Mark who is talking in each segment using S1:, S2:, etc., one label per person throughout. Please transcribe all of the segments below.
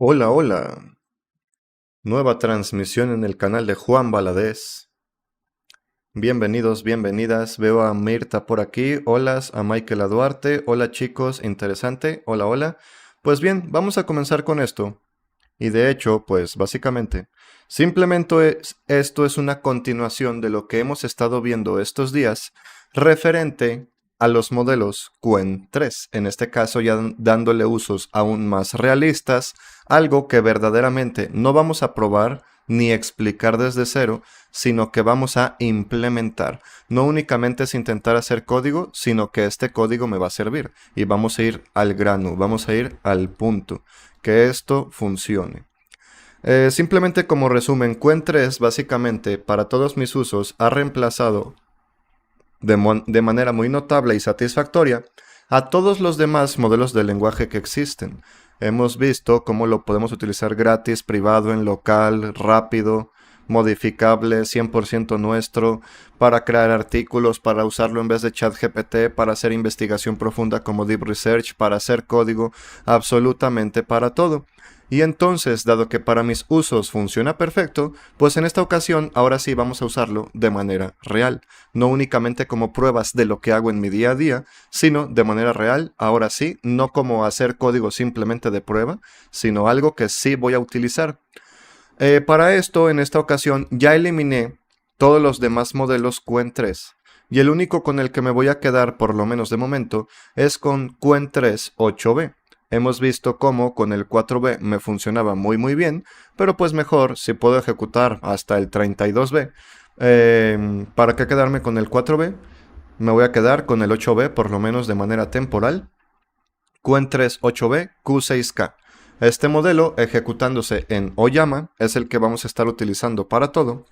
S1: Hola, hola. Nueva transmisión en el canal de Juan Valadez. Bienvenidos, bienvenidas. Veo a Mirta por aquí. Hola a Michael Duarte. Hola chicos, interesante. Hola, hola. Pues bien, vamos a comenzar con esto. Y de hecho, pues básicamente, esto es una continuación de lo que hemos estado viendo estos días referente a los modelos Qwen 3, en este caso ya dándole usos aún más realistas, algo que verdaderamente no vamos a probar ni explicar desde cero, sino que vamos a implementar. No únicamente es intentar hacer código, sino que este código me va a servir y vamos a ir al grano, vamos a ir al punto que esto funcione. Simplemente como resumen, Qwen 3 básicamente para todos mis usos ha reemplazado de manera muy notable y satisfactoria a todos los demás modelos de lenguaje que existen. Hemos visto cómo lo podemos utilizar gratis, privado, en local, rápido, modificable, 100% nuestro, para crear artículos, para usarlo en vez de ChatGPT, para hacer investigación profunda como Deep Research, para hacer código, absolutamente para todo. Y entonces, dado que para mis usos funciona perfecto, pues en esta ocasión ahora sí vamos a usarlo de manera real, no únicamente como pruebas de lo que hago en mi día a día, sino de manera real, ahora sí, no como hacer código simplemente de prueba, sino algo que sí voy a utilizar. Para esto, en esta ocasión, ya eliminé todos los demás modelos Qwen 3, y el único con el que me voy a quedar, por lo menos de momento, es con Qwen 3 8B. Hemos visto cómo con el 4B me funcionaba muy bien, pero pues mejor si puedo ejecutar hasta el 32B. ¿Para qué quedarme con el 4B? Me voy a quedar con el 8B por lo menos de manera temporal. Qwen 3 8B Q6K. Este modelo, ejecutándose en Oyama, es el que vamos a estar utilizando para todo.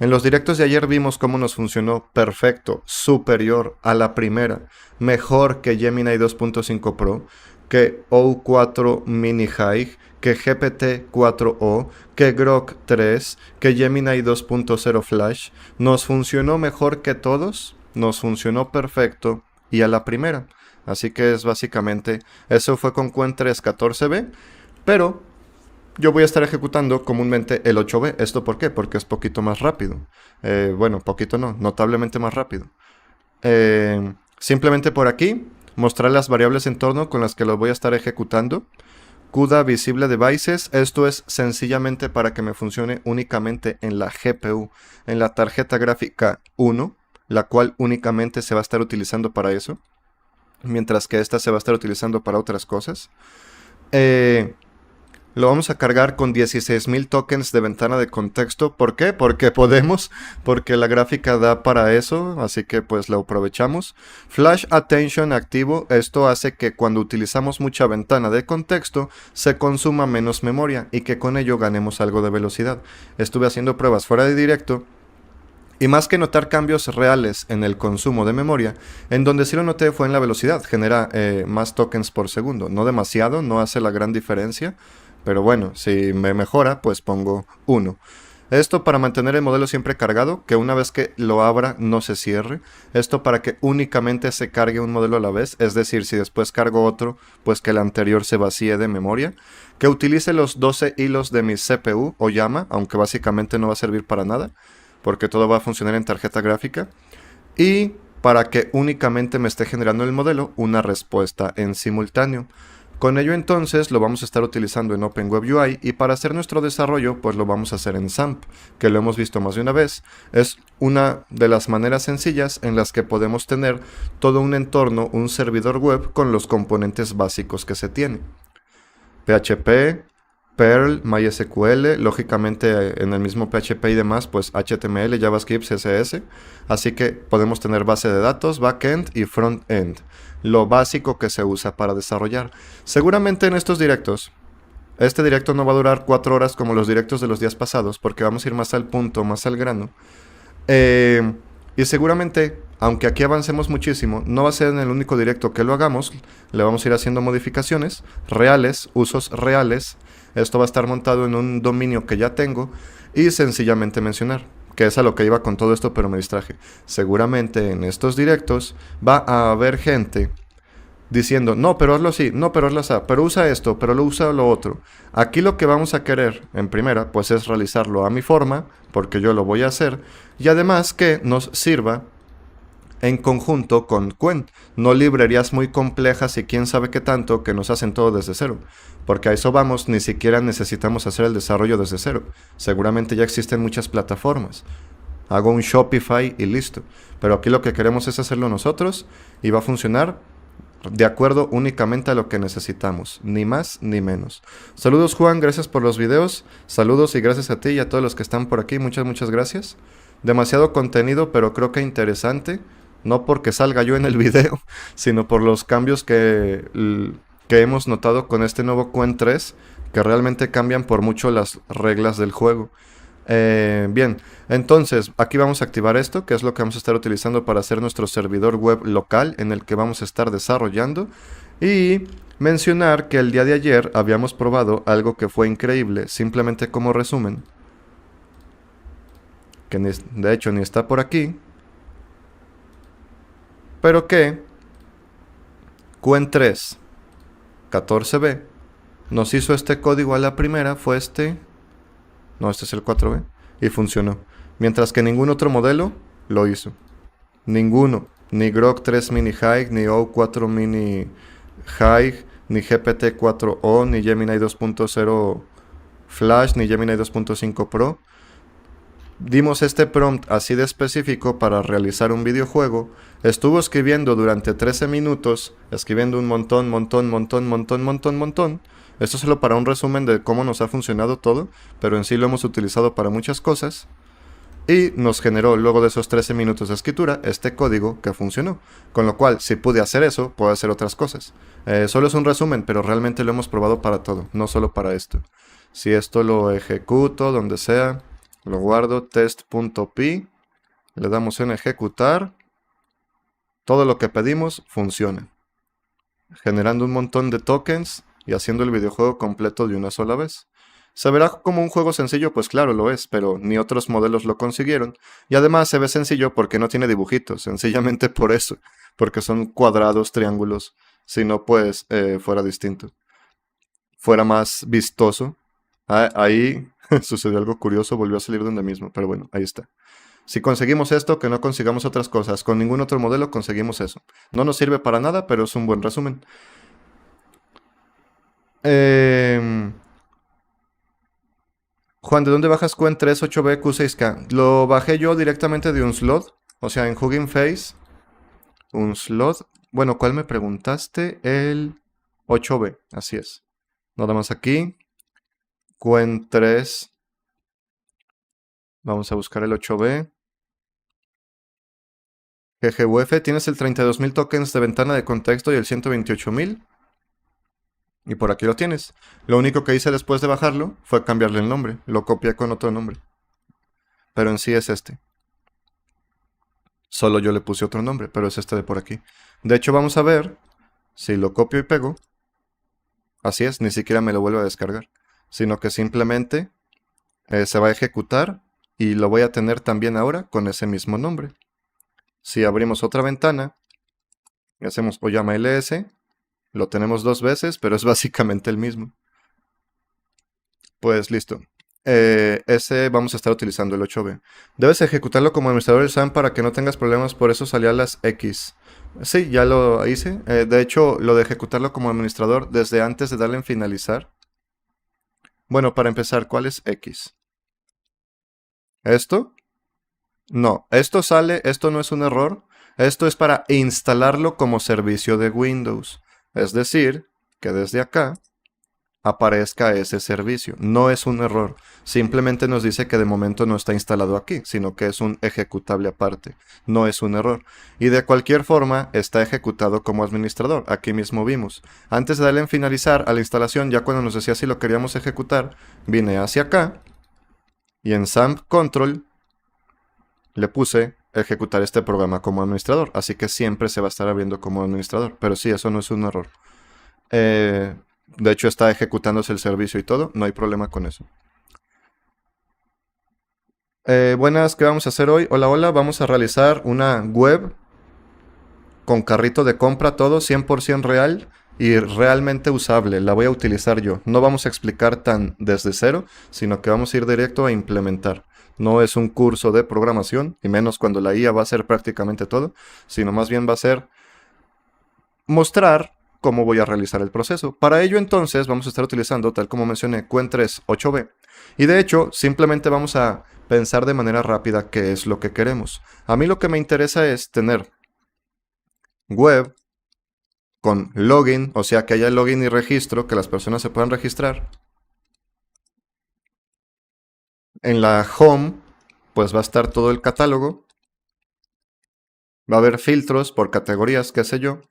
S1: En los directos de ayer vimos cómo nos funcionó perfecto, superior a la primera, mejor que Gemini 2.5 Pro, que O4 Mini High, que GPT-4o, que Grok 3, que Gemini 2.0 Flash. Nos funcionó mejor que todos, nos funcionó perfecto y a la primera. Así que es básicamente, eso fue con Qwen 3 14B, pero yo voy a estar ejecutando comúnmente el 8B. ¿Esto por qué? Porque es poquito más rápido. Bueno, poquito no, notablemente más rápido. Simplemente por aquí, mostrar las variables entorno con las que lo voy a estar ejecutando. CUDA Visible Devices, esto es sencillamente para que me funcione únicamente en la GPU, en la tarjeta gráfica 1, la cual únicamente se va a estar utilizando para eso, mientras que esta se va a estar utilizando para otras cosas. Lo vamos a cargar con 16.000 tokens de ventana de contexto. ¿Por qué? Porque podemos, porque la gráfica da para eso, así que pues lo aprovechamos. Flash Attention activo, esto hace que cuando utilizamos mucha ventana de contexto se consuma menos memoria y que con ello ganemos algo de velocidad. Estuve haciendo pruebas fuera de directo y más que notar cambios reales en el consumo de memoria, en donde sí lo noté fue en la velocidad, genera más tokens por segundo. No demasiado, no hace la gran diferencia, pero bueno, si me mejora, pues pongo 1. Esto para mantener el modelo siempre cargado, que una vez que lo abra no se cierre. Esto para que únicamente se cargue un modelo a la vez, es decir, si después cargo otro, pues que el anterior se vacíe de memoria. Que utilice los 12 hilos de mi CPU o llama, aunque básicamente no va a servir para nada, porque todo va a funcionar en tarjeta gráfica. Y para que únicamente me esté generando el modelo una respuesta en simultáneo. Con ello entonces lo vamos a estar utilizando en OpenWebUI y para hacer nuestro desarrollo pues lo vamos a hacer en XAMPP, que lo hemos visto más de una vez. Es una de las maneras sencillas en las que podemos tener todo un entorno, un servidor web con los componentes básicos que se tiene. PHP, Perl, MySQL, lógicamente en el mismo PHP y demás, pues HTML, JavaScript, CSS. Así que podemos tener base de datos, backend y frontend. Lo básico que se usa para desarrollar. Seguramente en estos directos, este directo no va a durar 4 horas como los directos de los días pasados, porque vamos a ir más al punto, más al grano. Y seguramente, aunque aquí avancemos muchísimo, no va a ser en el único directo que lo hagamos. Le vamos a ir haciendo modificaciones reales, usos reales. Esto va a estar montado en un dominio que ya tengo y sencillamente mencionar, que es a lo que iba con todo esto, pero me distraje. Seguramente en estos directos va a haber gente diciendo, no, pero hazlo así, no, pero hazlo así, pero usa esto, pero lo usa lo otro. Aquí lo que vamos a querer, en primera, pues es realizarlo a mi forma, porque yo lo voy a hacer, y además que nos sirva en conjunto con Quen, no librerías muy complejas y quién sabe qué tanto que nos hacen todo desde cero. Porque a eso vamos, ni siquiera necesitamos hacer el desarrollo desde cero. Seguramente ya existen muchas plataformas. Hago un Shopify y listo. Pero aquí lo que queremos es hacerlo nosotros y va a funcionar de acuerdo únicamente a lo que necesitamos, ni más ni menos. Saludos Juan, gracias por los videos. Saludos y gracias a ti y a todos los que están por aquí. Muchas gracias. Demasiado contenido, pero creo que interesante. No porque salga yo en el video, sino por los cambios que hemos notado con este nuevo Quen 3, que realmente cambian por mucho las reglas del juego. Bien, entonces aquí vamos a activar esto, que es lo que vamos a estar utilizando para hacer nuestro servidor web local en el que vamos a estar desarrollando. Y mencionar que el día de ayer habíamos probado algo que fue increíble, simplemente como resumen, que de hecho ni está por aquí, pero que Quen 3 14B nos hizo este código a la primera, fue este... No, este es el 4B. Y funcionó. Mientras que ningún otro modelo lo hizo. Ninguno. Ni Grok 3 Mini High, ni O4 Mini High, ni GPT-4o, ni Gemini 2.0 Flash, ni Gemini 2.5 Pro. Dimos este prompt así de específico para realizar un videojuego. Estuvo escribiendo durante 13 minutos, escribiendo un montón. Esto solo para un resumen de cómo nos ha funcionado todo, pero en sí lo hemos utilizado para muchas cosas. Y nos generó luego de esos 13 minutos de escritura este código que funcionó. Con lo cual, si pude hacer eso, puedo hacer otras cosas. Solo es un resumen, pero realmente lo hemos probado para todo, no solo para esto. Si esto lo ejecuto, donde sea, lo guardo, test.py, le damos en ejecutar, todo lo que pedimos funciona, generando un montón de tokens y haciendo el videojuego completo de una sola vez. ¿Se verá como un juego sencillo? Pues claro, lo es, pero ni otros modelos lo consiguieron. Y además se ve sencillo porque no tiene dibujitos, sencillamente por eso, porque son cuadrados, triángulos. Si no, pues fuera distinto. Fuera más vistoso. Ahí sucedió algo curioso, volvió a salir donde mismo, pero bueno, ahí está. Si conseguimos esto, que no consigamos otras cosas. Con ningún otro modelo conseguimos eso. No nos sirve para nada, pero es un buen resumen. Juan, ¿de dónde bajas Quen 3 8B Q6K? Lo bajé yo directamente de un slot. O sea, en Hugging Face. Un slot. Bueno, ¿cuál me preguntaste? El 8B. Así es. Nada más aquí. Quen 3. Vamos a buscar el 8B. GGUF, tienes el 32.000 tokens de ventana de contexto y el 128.000. Y por aquí lo tienes. Lo único que hice después de bajarlo fue cambiarle el nombre. Lo copié con otro nombre. Pero en sí es este. Solo yo le puse otro nombre, pero es este de por aquí. De hecho, vamos a ver si lo copio y pego. Así es, ni siquiera me lo vuelvo a descargar. Sino que simplemente se va a ejecutar y lo voy a tener también ahora con ese mismo nombre. Si abrimos otra ventana y hacemos Oyama ls, lo tenemos dos veces, pero es básicamente el mismo. Pues listo. Ese vamos a estar utilizando el 8B. Debes ejecutarlo como administrador del SAM para que no tengas problemas, por eso salía las X. Sí, ya lo hice. De hecho, lo de ejecutarlo como administrador desde antes de darle en finalizar. Bueno, para empezar, ¿cuál es X? ¿Esto? No, esto sale, esto no es un error. Esto es para instalarlo como servicio de Windows. Es decir, que desde acá aparezca ese servicio. No es un error. Simplemente nos dice que de momento no está instalado aquí, sino que es un ejecutable aparte. No es un error. Y de cualquier forma está ejecutado como administrador. Aquí mismo vimos. Antes de darle en finalizar a la instalación, ya cuando nos decía si lo queríamos ejecutar, vine hacia acá y en SAMP Control le puse ejecutar este programa como administrador. Así que siempre se va a estar abriendo como administrador. Pero sí, eso no es un error. De hecho está ejecutándose el servicio y todo, no hay problema con eso. Buenas, ¿qué vamos a hacer hoy? Hola, hola, vamos a realizar una web con carrito de compra, todo 100% real y realmente usable. La voy a utilizar yo. No vamos a explicar tan desde cero, sino que vamos a ir directo a implementar. No es un curso de programación, y menos cuando la IA va a ser prácticamente todo, sino más bien va a ser mostrar cómo voy a realizar el proceso. Para ello entonces vamos a estar utilizando, tal como mencioné, Qwen3 8B. Y de hecho, simplemente vamos a pensar de manera rápida qué es lo que queremos. A mí lo que me interesa es tener web con login, o sea que haya login y registro, que las personas se puedan registrar. En la home, pues va a estar todo el catálogo. Va a haber filtros por categorías, qué sé yo.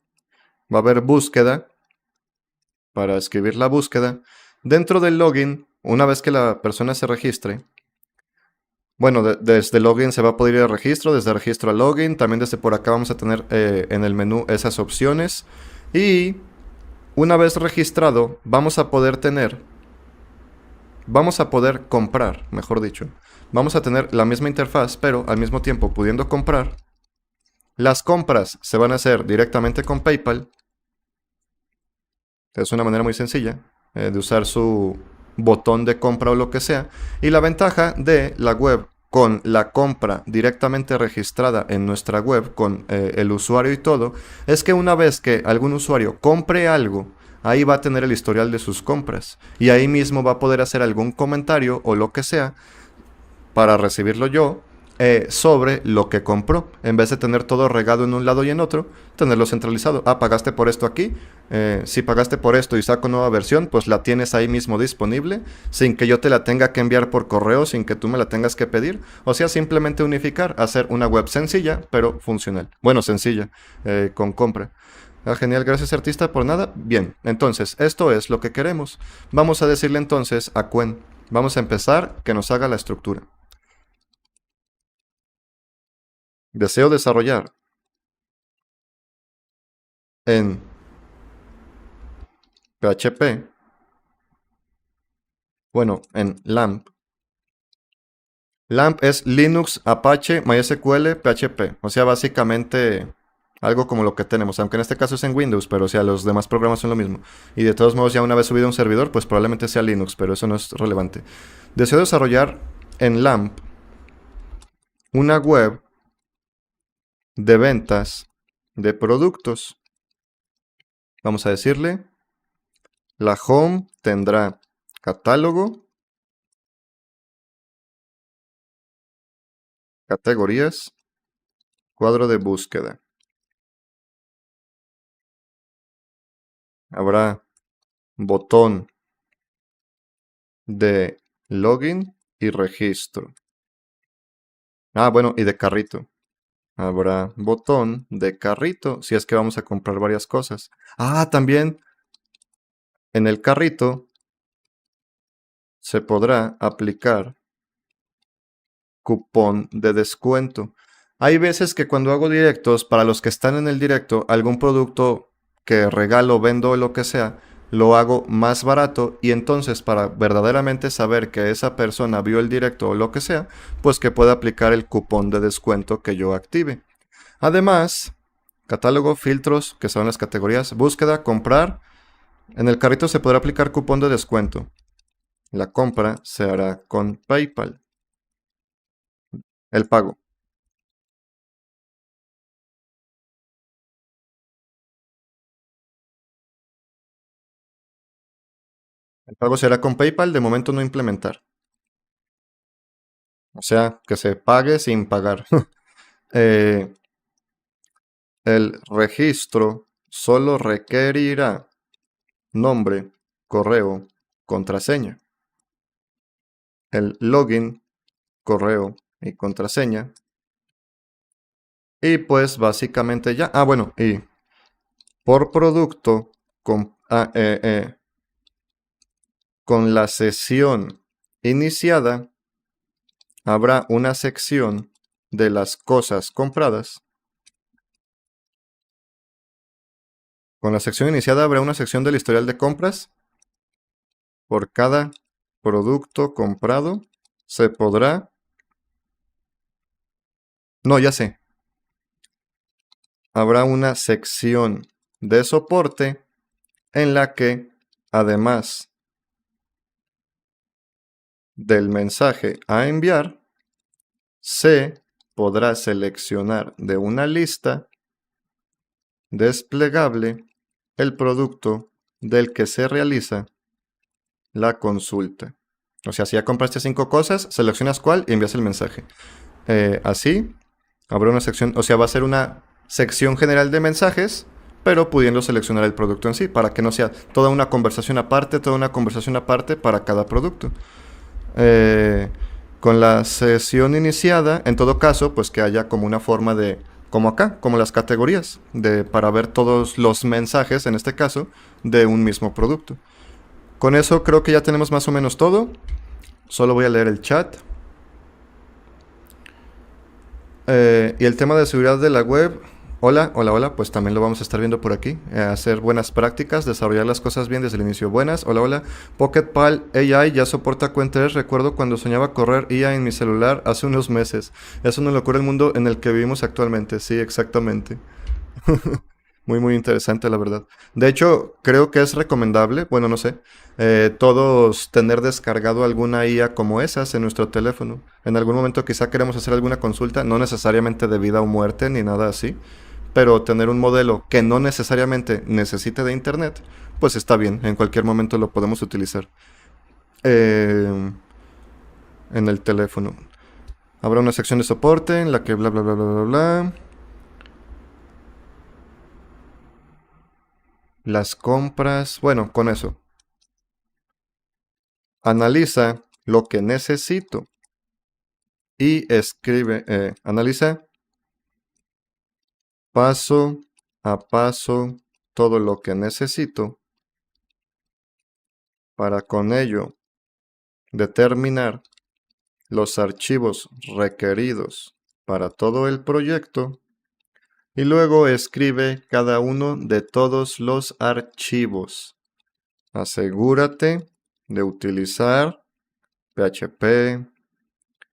S1: Va a haber búsqueda para escribir la búsqueda. Dentro del login, una vez que la persona se registre, bueno, desde login se va a poder ir a registro, desde registro a login. También desde por acá vamos a tener en el menú esas opciones. Y una vez registrado, vamos a poder comprar, mejor dicho. Vamos a tener la misma interfaz, pero al mismo tiempo pudiendo comprar. Las compras se van a hacer directamente con PayPal. Es una manera muy sencilla de usar su botón de compra o lo que sea. Y la ventaja de la web con la compra directamente registrada en nuestra web con el usuario y todo, es que una vez que algún usuario compre algo, ahí va a tener el historial de sus compras. Y ahí mismo va a poder hacer algún comentario o lo que sea para recibirlo yo sobre lo que compró. En vez de tener todo regado en un lado y en otro, tenerlo centralizado. Ah, pagaste por esto aquí. Si pagaste por esto y saco nueva versión, pues la tienes ahí mismo disponible, sin que yo te la tenga que enviar por correo, sin que tú me la tengas que pedir. O sea, simplemente unificar, hacer una web sencilla, pero funcional. Bueno, sencilla, con compra. Ah, genial, gracias artista por nada. Bien, entonces, esto es lo que queremos. Vamos a decirle entonces a Qwen. Vamos a empezar que nos haga la estructura. Deseo desarrollar en PHP, bueno, en LAMP. LAMP es Linux, Apache, MySQL, PHP. O sea, básicamente algo como lo que tenemos, aunque en este caso es en Windows, pero o sea, los demás programas son lo mismo. Y de todos modos, ya una vez subido a un servidor, pues probablemente sea Linux, pero eso no es relevante. Deseo desarrollar en LAMP una web de ventas de productos. Vamos a decirle, la home tendrá catálogo, categorías, cuadro de búsqueda. Habrá botón de login y registro. Ah, bueno, y de carrito. Habrá botón de carrito si es que vamos a comprar varias cosas. Ah, también en el carrito se podrá aplicar cupón de descuento. Hay veces que cuando hago directos, para los que están en el directo, algún producto que regalo, vendo o lo que sea, lo hago más barato y entonces para verdaderamente saber que esa persona vio el directo o lo que sea, pues que pueda aplicar el cupón de descuento que yo active. Además, catálogo, filtros, que son las categorías, búsqueda, comprar. En el carrito se podrá aplicar cupón de descuento. La compra se hará con PayPal. El pago. El pago será con PayPal, de momento no implementar. O sea, que se pague sin pagar. Eh, el registro solo requerirá nombre, correo, contraseña. El login, correo y contraseña. Y pues básicamente ya. Ah, bueno, y por producto con la sesión iniciada habrá una sección de las cosas compradas. Con la sección iniciada habrá una sección del historial de compras. Por cada producto comprado se podrá... No, ya sé. habrá una sección de soporte en la que, además del mensaje a enviar, se podrá seleccionar de una lista desplegable el producto del que se realiza la consulta. O sea, si ya compraste 5 cosas, seleccionas cuál y envías el mensaje. Así, habrá una sección, o sea, va a ser una sección general de mensajes, pero pudiendo seleccionar el producto en sí, para que no sea toda una conversación aparte para cada producto. Con la sesión iniciada, en todo caso, pues que haya como una forma de, como acá, como las categorías, para ver todos los mensajes, en este caso, de un mismo producto. Con eso creo que ya tenemos más o menos todo. Solo voy a leer el chat. Y el tema de seguridad de la web. Hola, pues también lo vamos a estar viendo por aquí. Hacer buenas prácticas, desarrollar las cosas bien desde el inicio. Buenas, hola. PocketPal AI ya soporta Quen3. Recuerdo cuando soñaba correr IA en mi celular hace unos meses. Es una locura el mundo en el que vivimos actualmente. Sí, exactamente. Muy interesante, la verdad. De hecho, creo que es recomendable, bueno, no sé, todos tener descargado alguna IA como esas en nuestro teléfono. En algún momento quizá queremos hacer alguna consulta, no necesariamente de vida o muerte ni nada así, pero tener un modelo que no necesariamente necesite de internet, pues está bien, en cualquier momento lo podemos utilizar en el teléfono. Habrá una sección de soporte en la que bla bla bla bla bla bla. Las compras, bueno, con eso. Analiza lo que necesito y escribe, analiza paso a paso todo lo que necesito para con ello determinar los archivos requeridos para todo el proyecto y luego escribe cada uno de todos los archivos. Asegúrate de utilizar PHP,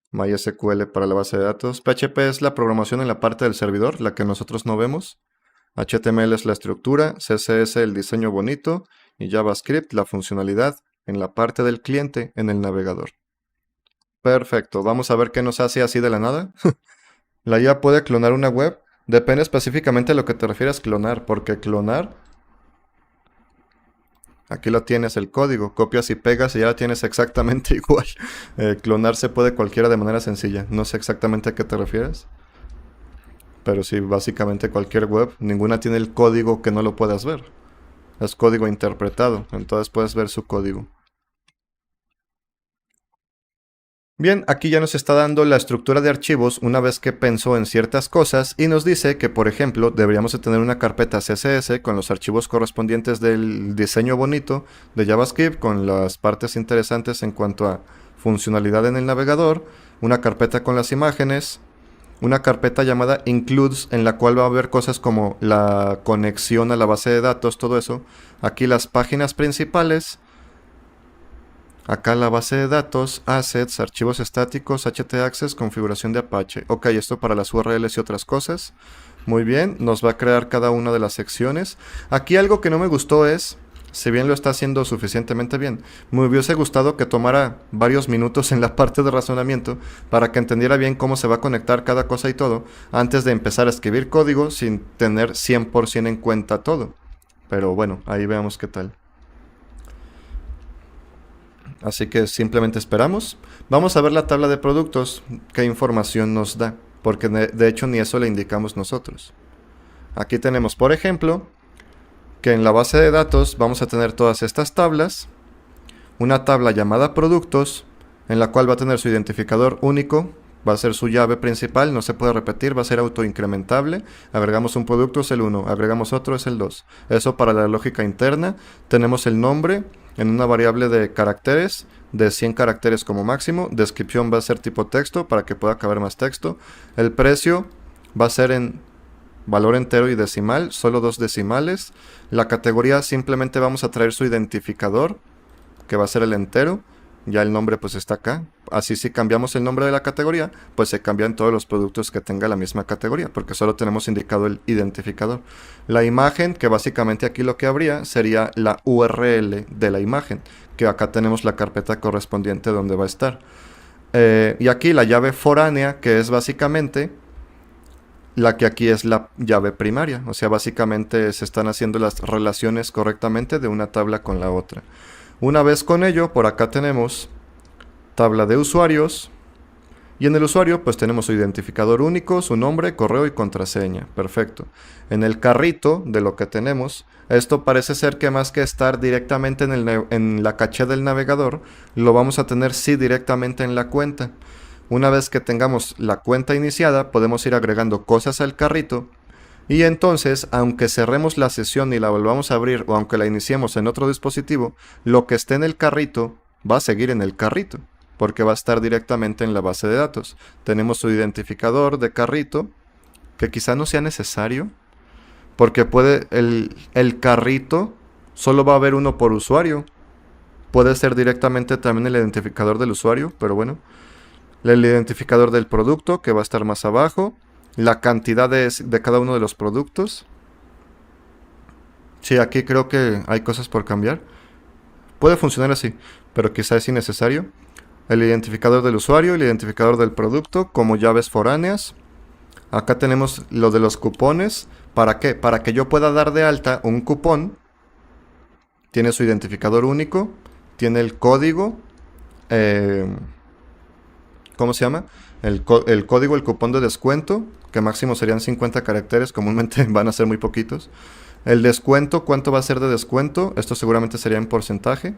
S1: MySQL para la base de datos. PHP es la programación en la parte del servidor, la que nosotros no vemos. HTML es la estructura, CSS el diseño bonito y JavaScript la funcionalidad en la parte del cliente en el navegador. Perfecto, vamos a ver qué nos hace así de la nada. La IA puede clonar una web. Depende específicamente de lo que te refieras clonar, porque clonar, aquí lo tienes el código, copias y pegas y ya la tienes exactamente igual. Clonar se puede cualquiera de manera sencilla. No sé exactamente a qué te refieres, pero sí, básicamente cualquier web, ninguna tiene el código que no lo puedas ver. Es código interpretado, entonces puedes ver su código. Bien, aquí ya nos está dando la estructura de archivos una vez que pensó en ciertas cosas y nos dice que, por ejemplo, deberíamos de tener una carpeta CSS con los archivos correspondientes del diseño bonito de JavaScript con las partes interesantes en cuanto a funcionalidad en el navegador, una carpeta con las imágenes, una carpeta llamada includes en la cual va a haber cosas como la conexión a la base de datos, todo eso. Aquí las páginas principales. Acá la base de datos, assets, archivos estáticos, htaccess, configuración de Apache. Ok, esto para las URLs y otras cosas. Muy bien, nos va a crear cada una de las secciones. Aquí algo que no me gustó es, si bien lo está haciendo suficientemente bien, me hubiese gustado que tomara varios minutos en la parte de razonamiento para que entendiera bien cómo se va a conectar cada cosa y todo, antes de empezar a escribir código sin tener 100% en cuenta todo. Pero bueno, ahí veamos qué tal. Así que simplemente esperamos. Vamos a ver la tabla de productos, qué información nos da, porque de hecho ni eso le indicamos nosotros. Aquí tenemos, por ejemplo, que en la base de datos vamos a tener todas estas tablas, una tabla llamada productos, en la cual va a tener su identificador único, va a ser su llave principal, no se puede repetir, va a ser autoincrementable. Agregamos un producto, es el 1, agregamos otro, es el 2. Eso para la lógica interna. Tenemos el nombre en una variable de caracteres, de 100 caracteres como máximo. Descripción va a ser tipo texto para que pueda caber más texto. El precio va a ser en valor entero y decimal, solo 2 decimales. La categoría simplemente vamos a traer su identificador, que va a ser el entero. Ya el nombre pues está acá, así si cambiamos el nombre de la categoría, pues se cambian todos los productos que tenga la misma categoría, porque solo tenemos indicado el identificador. La imagen, que básicamente aquí lo que habría sería la URL de la imagen, que acá tenemos la carpeta correspondiente donde va a estar. Y aquí la llave foránea, que es básicamente la que aquí es la llave primaria. O sea, básicamente se están haciendo las relaciones correctamente de una tabla con la otra. Una vez con ello, por acá tenemos tabla de usuarios. Y en el usuario pues tenemos su identificador único, su nombre, correo y contraseña. Perfecto. En el carrito de lo que tenemos, esto parece ser que más que estar directamente en la caché del navegador, lo vamos a tener sí directamente en la cuenta. Una vez que tengamos la cuenta iniciada, podemos ir agregando cosas al carrito. Y entonces, aunque cerremos la sesión y la volvamos a abrir, o aunque la iniciemos en otro dispositivo, lo que esté en el carrito va a seguir en el carrito, porque va a estar directamente en la base de datos. Tenemos su identificador de carrito, que quizá no sea necesario, porque el carrito solo va a haber uno por usuario. Puede ser directamente también el identificador del usuario, pero bueno. El identificador del producto, que va a estar más abajo. La cantidad de cada uno de los productos. Sí, aquí creo que hay cosas por cambiar. Puede funcionar así, pero quizá es innecesario. El identificador del usuario, el identificador del producto, como llaves foráneas. Acá tenemos lo de los cupones. ¿Para qué? Para que yo pueda dar de alta un cupón. Tiene su identificador único. Tiene el código. ¿Cómo se llama? El código, el cupón de descuento, que máximo serían 50 caracteres, comúnmente van a ser muy poquitos. El descuento, ¿cuánto va a ser de descuento? Esto seguramente sería en porcentaje.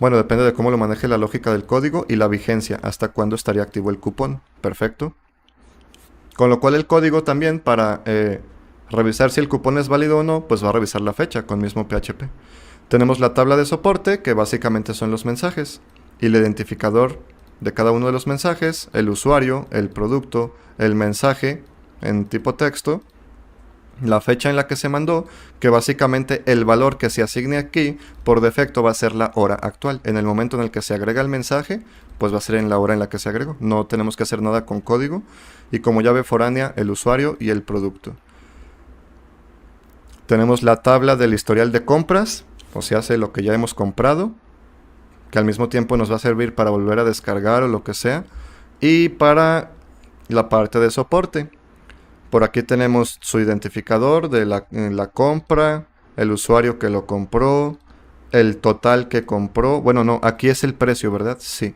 S1: Bueno, depende de cómo lo maneje la lógica del código. Y la vigencia, hasta cuándo estaría activo el cupón. Perfecto. Con lo cual el código también, para revisar si el cupón es válido o no, pues va a revisar la fecha con mismo PHP. Tenemos la tabla de soporte, que básicamente son los mensajes. Y el identificador de cada uno de los mensajes, el usuario, el producto, el mensaje en tipo texto, la fecha en la que se mandó, que básicamente el valor que se asigne aquí por defecto va a ser la hora actual. En el momento en el que se agrega el mensaje, pues va a ser en la hora en la que se agregó. No tenemos que hacer nada con código. Y como llave foránea, el usuario y el producto. Tenemos la tabla del historial de compras, o sea, hace lo que ya hemos comprado, que al mismo tiempo nos va a servir para volver a descargar o lo que sea. Y para la parte de soporte, por aquí tenemos su identificador de la compra, el usuario que lo compró, el total que compró. Bueno, no, aquí es el precio, ¿verdad? Sí.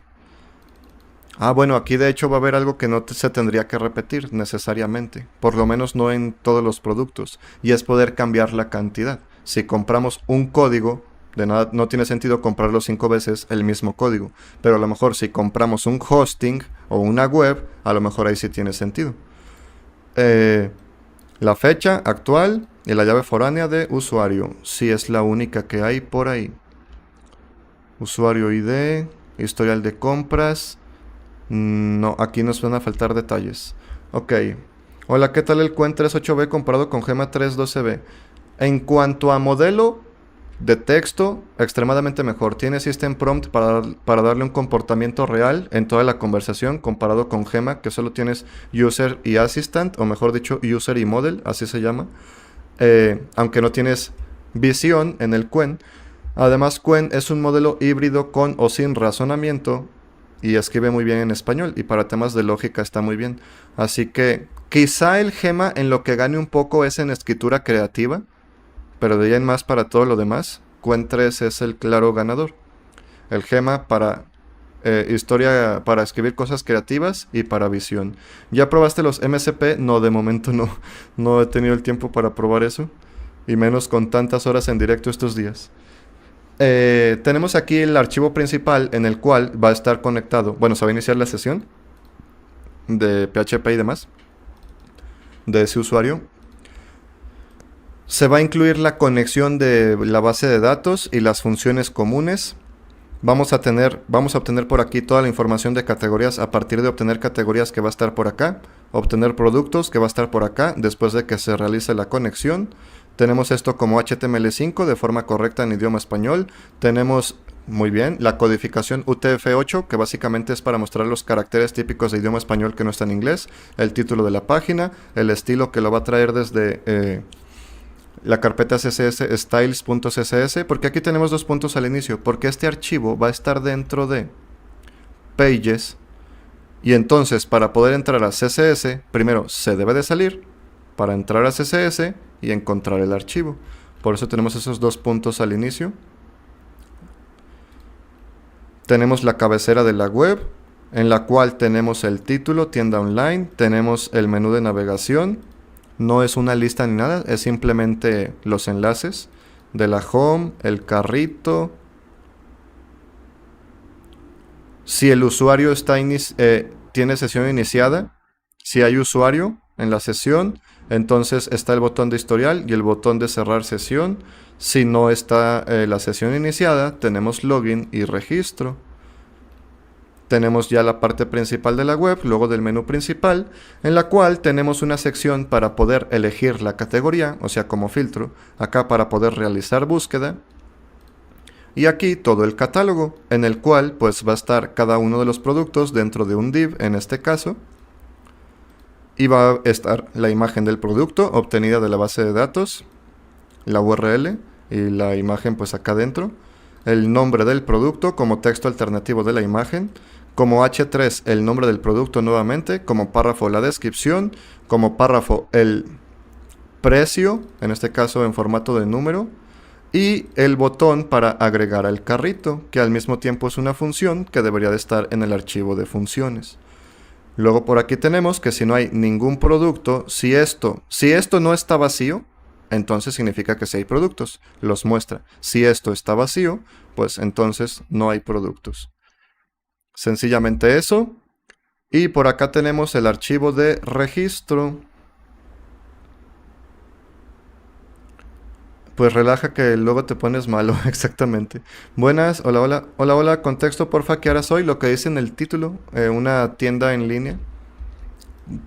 S1: Ah, bueno, aquí de hecho va a haber algo que no se tendría que repetir necesariamente, por lo menos no en todos los productos, y es poder cambiar la cantidad. Si compramos un código, de nada, no tiene sentido comprarlo 5 veces el mismo código, pero a lo mejor si compramos un hosting o una web, a lo mejor ahí sí tiene sentido. La fecha actual y la llave foránea de usuario, sí es la única que hay por ahí. Usuario ID, historial de compras. No, aquí nos van a faltar detalles. Ok. Hola, ¿qué tal el Qwen 38B comparado con Gema 312B? En cuanto a modelo de texto, extremadamente mejor. Tiene System Prompt para darle un comportamiento real en toda la conversación, comparado con Gema, que solo tienes User y Assistant, o mejor dicho, User y Model, así se llama. Aunque no tienes visión en el Qwen. Además, Qwen es un modelo híbrido con o sin razonamiento, y escribe muy bien en español, y para temas de lógica está muy bien. Así que quizá el Gema en lo que gane un poco es en escritura creativa, pero de ahí en más para todo lo demás, Qwen 3 es el claro ganador. El Gema para historia, para escribir cosas creativas y para visión. ¿Ya probaste los MSP? No, de momento no he tenido el tiempo para probar eso, y menos con tantas horas en directo estos días. Tenemos aquí el archivo principal en el cual va a estar conectado. Bueno, se va a iniciar la sesión de PHP y demás de ese usuario. Se va a incluir la conexión de la base de datos y las funciones comunes. Vamos a obtener por aquí toda la información de categorías a partir de obtener categorías, que va a estar por acá. Obtener productos, que va a estar por acá después de que se realice la conexión. Tenemos esto como HTML5 de forma correcta en idioma español. Tenemos, muy bien, la codificación UTF-8, que básicamente es para mostrar los caracteres típicos de idioma español que no está en inglés. El título de la página, el estilo que lo va a traer desde la carpeta CSS styles.css, porque aquí tenemos dos puntos al inicio, porque este archivo va a estar dentro de pages, y entonces para poder entrar a CSS, primero se debe de salir para entrar a CSS y encontrar el archivo. Por eso tenemos esos dos puntos al inicio. Tenemos la cabecera de la web, en la cual tenemos el título, tienda online, tenemos el menú de navegación. No es una lista ni nada, es simplemente los enlaces de la home, el carrito. Si el usuario está tiene sesión iniciada, si hay usuario en la sesión, entonces está el botón de historial y el botón de cerrar sesión. Si no está la sesión iniciada, tenemos login y registro. Tenemos ya la parte principal de la web, luego del menú principal, en la cual tenemos una sección para poder elegir la categoría, o sea, como filtro, acá para poder realizar búsqueda. Y aquí todo el catálogo, en el cual pues va a estar cada uno de los productos dentro de un div, en este caso. Y va a estar la imagen del producto obtenida de la base de datos, la URL y la imagen pues acá dentro. El nombre del producto como texto alternativo de la imagen. Como H3 el nombre del producto nuevamente. Como párrafo la descripción. Como párrafo el precio, en este caso en formato de número. Y el botón para agregar al carrito, que al mismo tiempo es una función que debería de estar en el archivo de funciones. Luego por aquí tenemos que si no hay ningún producto, si esto no está vacío, entonces significa que sí hay productos, los muestra. Si esto está vacío, pues entonces no hay productos. Sencillamente eso. Y por acá tenemos el archivo de registro. Pues relaja que luego te pones malo, exactamente. Buenas, hola, hola, hola, hola, contexto porfa, ¿qué hora soy? Lo que dice en el título, una tienda en línea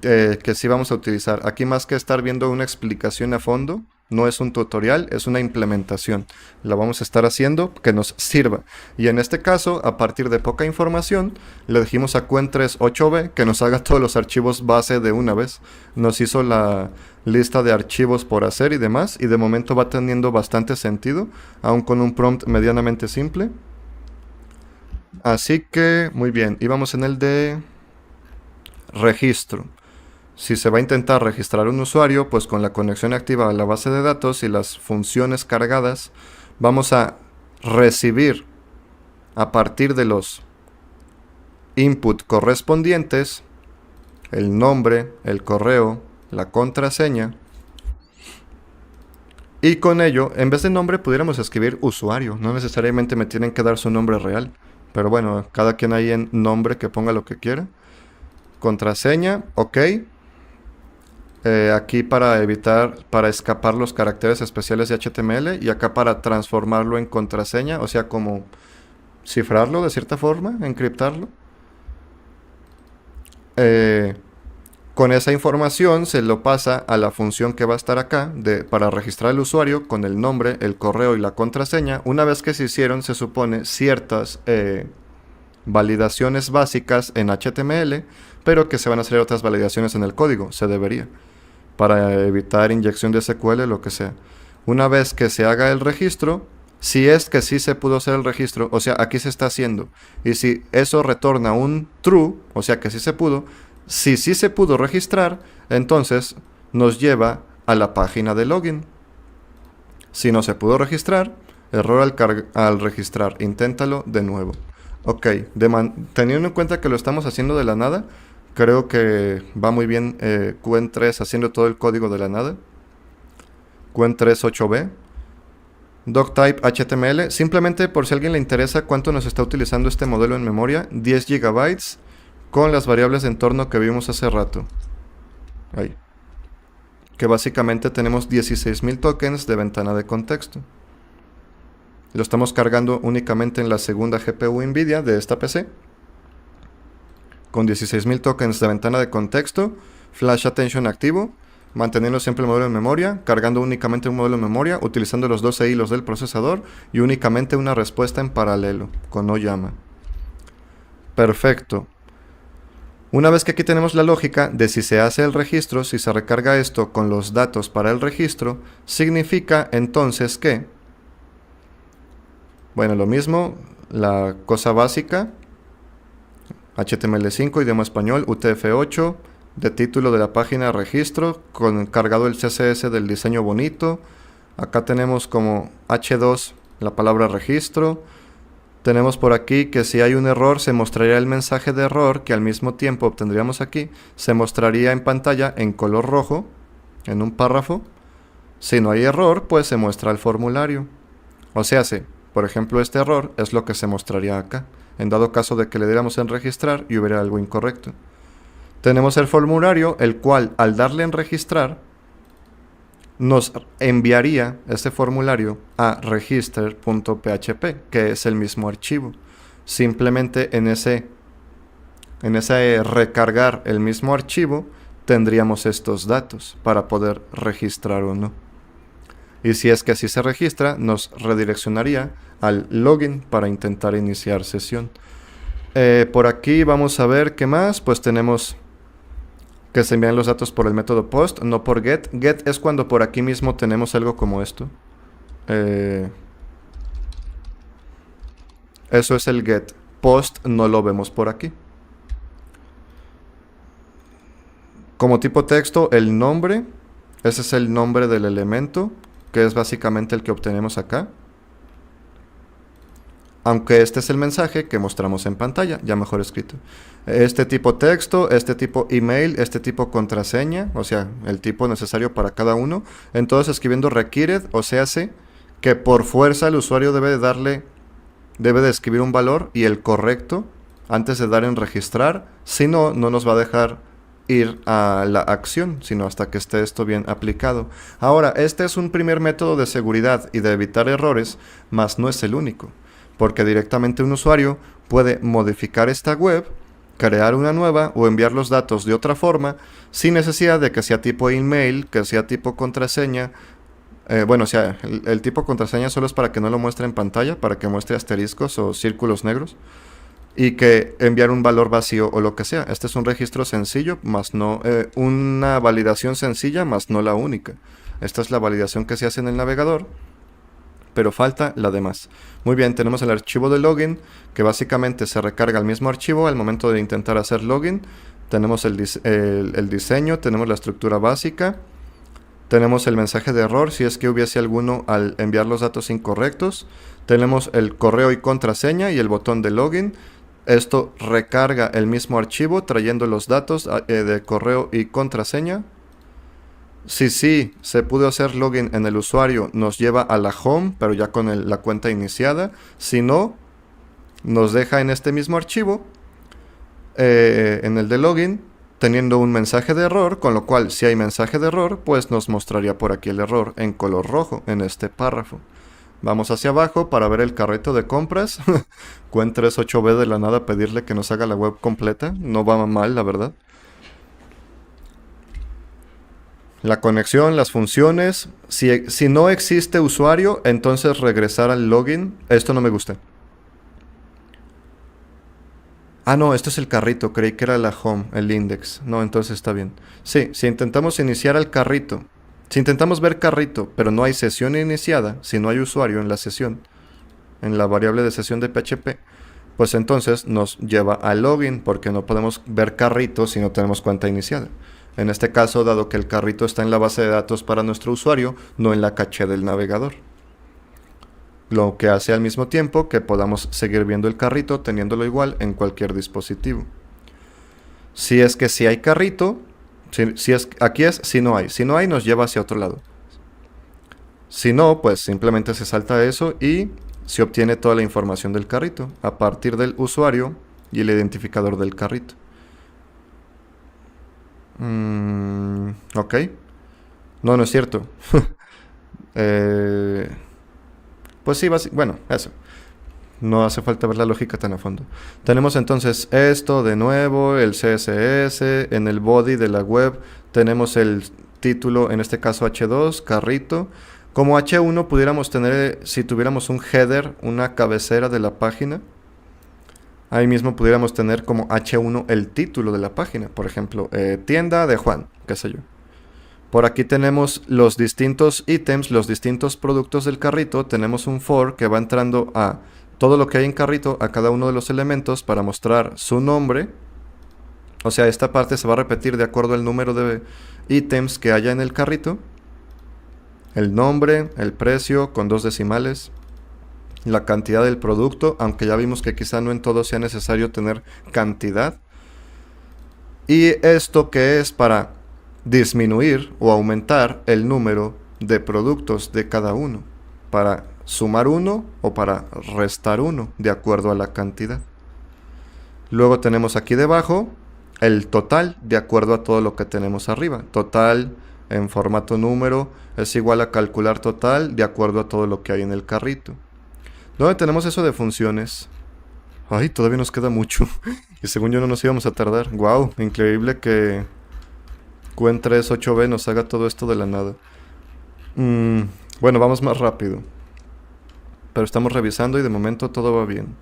S1: que sí vamos a utilizar. Aquí más que estar viendo una explicación a fondo, no es un tutorial, es una implementación. La vamos a estar haciendo que nos sirva. Y en este caso, a partir de poca información, le dijimos a Quen38b que nos haga todos los archivos base de una vez. Nos hizo la lista de archivos por hacer y demás, y de momento va teniendo bastante sentido, aun con un prompt medianamente simple. Así que, muy bien, y vamos en el de registro. Si se va a intentar registrar un usuario, pues con la conexión activa a la base de datos y las funciones cargadas, vamos a recibir a partir de los input correspondientes el nombre, el correo, la contraseña. Y con ello, en vez de nombre, pudiéramos escribir usuario. No necesariamente me tienen que dar su nombre real. Pero bueno, cada quien ahí en nombre que ponga lo que quiera. Contraseña, ok. Aquí para escapar los caracteres especiales de HTML, y acá para transformarlo en contraseña, o sea, como cifrarlo de cierta forma, encriptarlo. Con esa información se lo pasa a la función que va a estar acá para registrar el usuario con el nombre, el correo y la contraseña. Una vez que se hicieron, se supone, ciertas validaciones básicas en HTML, pero que se van a hacer otras validaciones en el código, se debería, para evitar inyección de SQL, lo que sea. Una vez que se haga el registro, si es que sí se pudo hacer el registro, o sea, aquí se está haciendo, y si eso retorna un true, o sea que sí se pudo, si sí se pudo registrar, entonces nos lleva a la página de login. Si no se pudo registrar, error al registrar, inténtalo de nuevo. Ok, teniendo en cuenta que lo estamos haciendo de la nada, creo que va muy bien Quen3 haciendo todo el código de la nada. Quen38b. Doctype HTML. Simplemente por si a alguien le interesa cuánto nos está utilizando este modelo en memoria. 10 GB con las variables de entorno que vimos hace rato. Ahí. Que básicamente tenemos 16.000 tokens de ventana de contexto. Lo estamos cargando únicamente en la segunda GPU NVIDIA de esta PC. Con 16.000 tokens de ventana de contexto, Flash Attention activo. manteniendo siempre el modelo de memoria, cargando únicamente un modelo de memoria, utilizando los 12 hilos del procesador y únicamente una respuesta en paralelo, con no llama. Perfecto. Una vez que aquí tenemos la lógica de si se hace el registro, si se recarga esto con los datos para el registro, significa entonces que, bueno, lo mismo, la cosa básica, HTML5, idioma español, UTF-8, de título de la página registro, con cargado el CSS del diseño bonito. Acá tenemos como H2 la palabra registro. Tenemos por aquí que si hay un error se mostraría el mensaje de error que al mismo tiempo obtendríamos aquí. Se mostraría en pantalla en color rojo, en un párrafo. Si no hay error, pues se muestra el formulario. O sea, sí, por ejemplo, este error es lo que se mostraría acá, en dado caso de que le diéramos en registrar y hubiera algo incorrecto. Tenemos el formulario, el cual al darle en registrar, nos enviaría este formulario a register.php, que es el mismo archivo. Simplemente en ese recargar el mismo archivo, tendríamos estos datos para poder registrar o no. Y si es que así se registra, nos redireccionaría al login para intentar iniciar sesión. Por aquí vamos a ver qué más. Pues tenemos que se envían los datos por el método post, no por get. Get es cuando por aquí mismo tenemos algo como esto. Eso es el get. Post no lo vemos por aquí. Como tipo texto, el nombre. Ese es el nombre del elemento, que es básicamente el que obtenemos acá. Aunque este es el mensaje que mostramos en pantalla, ya mejor escrito. Este tipo texto, este tipo email, este tipo contraseña, o sea, el tipo necesario para cada uno. Entonces escribiendo required, o sea, hace que por fuerza el usuario debe de escribir un valor y el correcto antes de dar en registrar. Si no, no nos va a dejar ir a la acción, sino hasta que esté esto bien aplicado. Ahora, este es un primer método de seguridad y de evitar errores, mas no es el único, porque directamente un usuario puede modificar esta web, crear una nueva o enviar los datos de otra forma sin necesidad de que sea tipo email, que sea tipo contraseña. Bueno, o sea, el tipo contraseña solo es para que no lo muestre en pantalla, para que muestre asteriscos o círculos negros, y que enviar un valor vacío o lo que sea. Este es un registro sencillo, más no una validación sencilla, más no la única. Esta es la validación que se hace en el navegador, pero falta la demás. Muy bien, tenemos el archivo de login, que básicamente se recarga el mismo archivo al momento de intentar hacer login. Tenemos el diseño, tenemos la estructura básica, tenemos el mensaje de error si es que hubiese alguno al enviar los datos incorrectos. Tenemos el correo y contraseña y el botón de login. Esto recarga el mismo archivo trayendo los datos de correo y contraseña. Si sí se pudo hacer login en el usuario, nos lleva a la home, pero ya con la cuenta iniciada. Si no, nos deja en este mismo archivo, en el de login, teniendo un mensaje de error, con lo cual si hay mensaje de error, pues nos mostraría por aquí el error en color rojo en este párrafo. Vamos hacia abajo para ver el carrito de compras. Quen38b de la nada pedirle que nos haga la web completa. No va mal, la verdad. La conexión, las funciones. Si no existe usuario, entonces regresar al login. Esto no me gusta. Ah, no, esto es el carrito. Creí que era la home, el index. No, entonces está bien. Sí, si intentamos iniciar al carrito, si intentamos ver carrito, pero no hay sesión iniciada, si no hay usuario en la sesión, en la variable de sesión de PHP, pues entonces nos lleva al login, porque no podemos ver carrito si no tenemos cuenta iniciada. En este caso, dado que el carrito está en la base de datos para nuestro usuario, no en la caché del navegador. Lo que hace al mismo tiempo que podamos seguir viendo el carrito teniéndolo igual en cualquier dispositivo. Si es que sí hay carrito, aquí es si no hay. Si no hay, nos lleva hacia otro lado. Si no, pues simplemente se salta eso y se obtiene toda la información del carrito a partir del usuario y el identificador del carrito. Ok. No es cierto. Pues sí, bueno, eso. No hace falta ver la lógica tan a fondo. Tenemos entonces esto de nuevo, el CSS, en el body de la web tenemos el título, en este caso H2, carrito. Como H1 pudiéramos tener, si tuviéramos un header, una cabecera de la página, ahí mismo pudiéramos tener como H1 el título de la página. Por ejemplo, tienda de Juan, qué sé yo. Por aquí tenemos los distintos ítems, los distintos productos del carrito. Tenemos un for que va entrando a todo lo que hay en carrito, a cada uno de los elementos para mostrar su nombre. O sea, esta parte se va a repetir de acuerdo al número de ítems que haya en el carrito. El nombre, el precio con 2 decimales, la cantidad del producto, aunque ya vimos que quizá no en todo sea necesario tener cantidad. Y esto que es para disminuir o aumentar el número de productos de cada uno, para sumar uno o para restar uno de acuerdo a la cantidad. Luego tenemos aquí debajo el total de acuerdo a todo lo que tenemos arriba. Total en formato número es igual a calcular total de acuerdo a todo lo que hay en el carrito. ¿Dónde tenemos eso de funciones? Ay, todavía nos queda mucho. Y según yo no nos íbamos a tardar. Wow, increíble que Quen3 8b nos haga todo esto de la nada. Bueno, vamos más rápido. Pero estamos revisando y de momento todo va bien.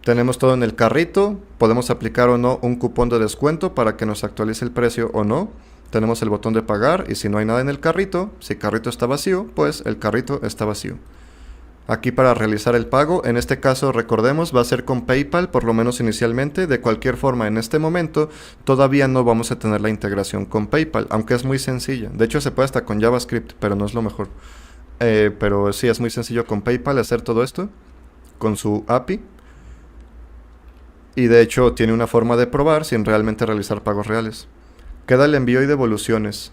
S1: Tenemos todo en el carrito. Podemos aplicar o no un cupón de descuento para que nos actualice el precio o no. Tenemos el botón de pagar y si no hay nada en el carrito, si el carrito está vacío, pues el carrito está vacío. Aquí para realizar el pago, en este caso recordemos va a ser con PayPal, por lo menos inicialmente. De cualquier forma, en este momento todavía no vamos a tener la integración con PayPal, aunque es muy sencilla. De hecho se puede hasta con JavaScript, pero no es lo mejor. Pero sí, es muy sencillo con PayPal hacer todo esto, con su API. Y de hecho tiene una forma de probar sin realmente realizar pagos reales. Queda el envío y devoluciones.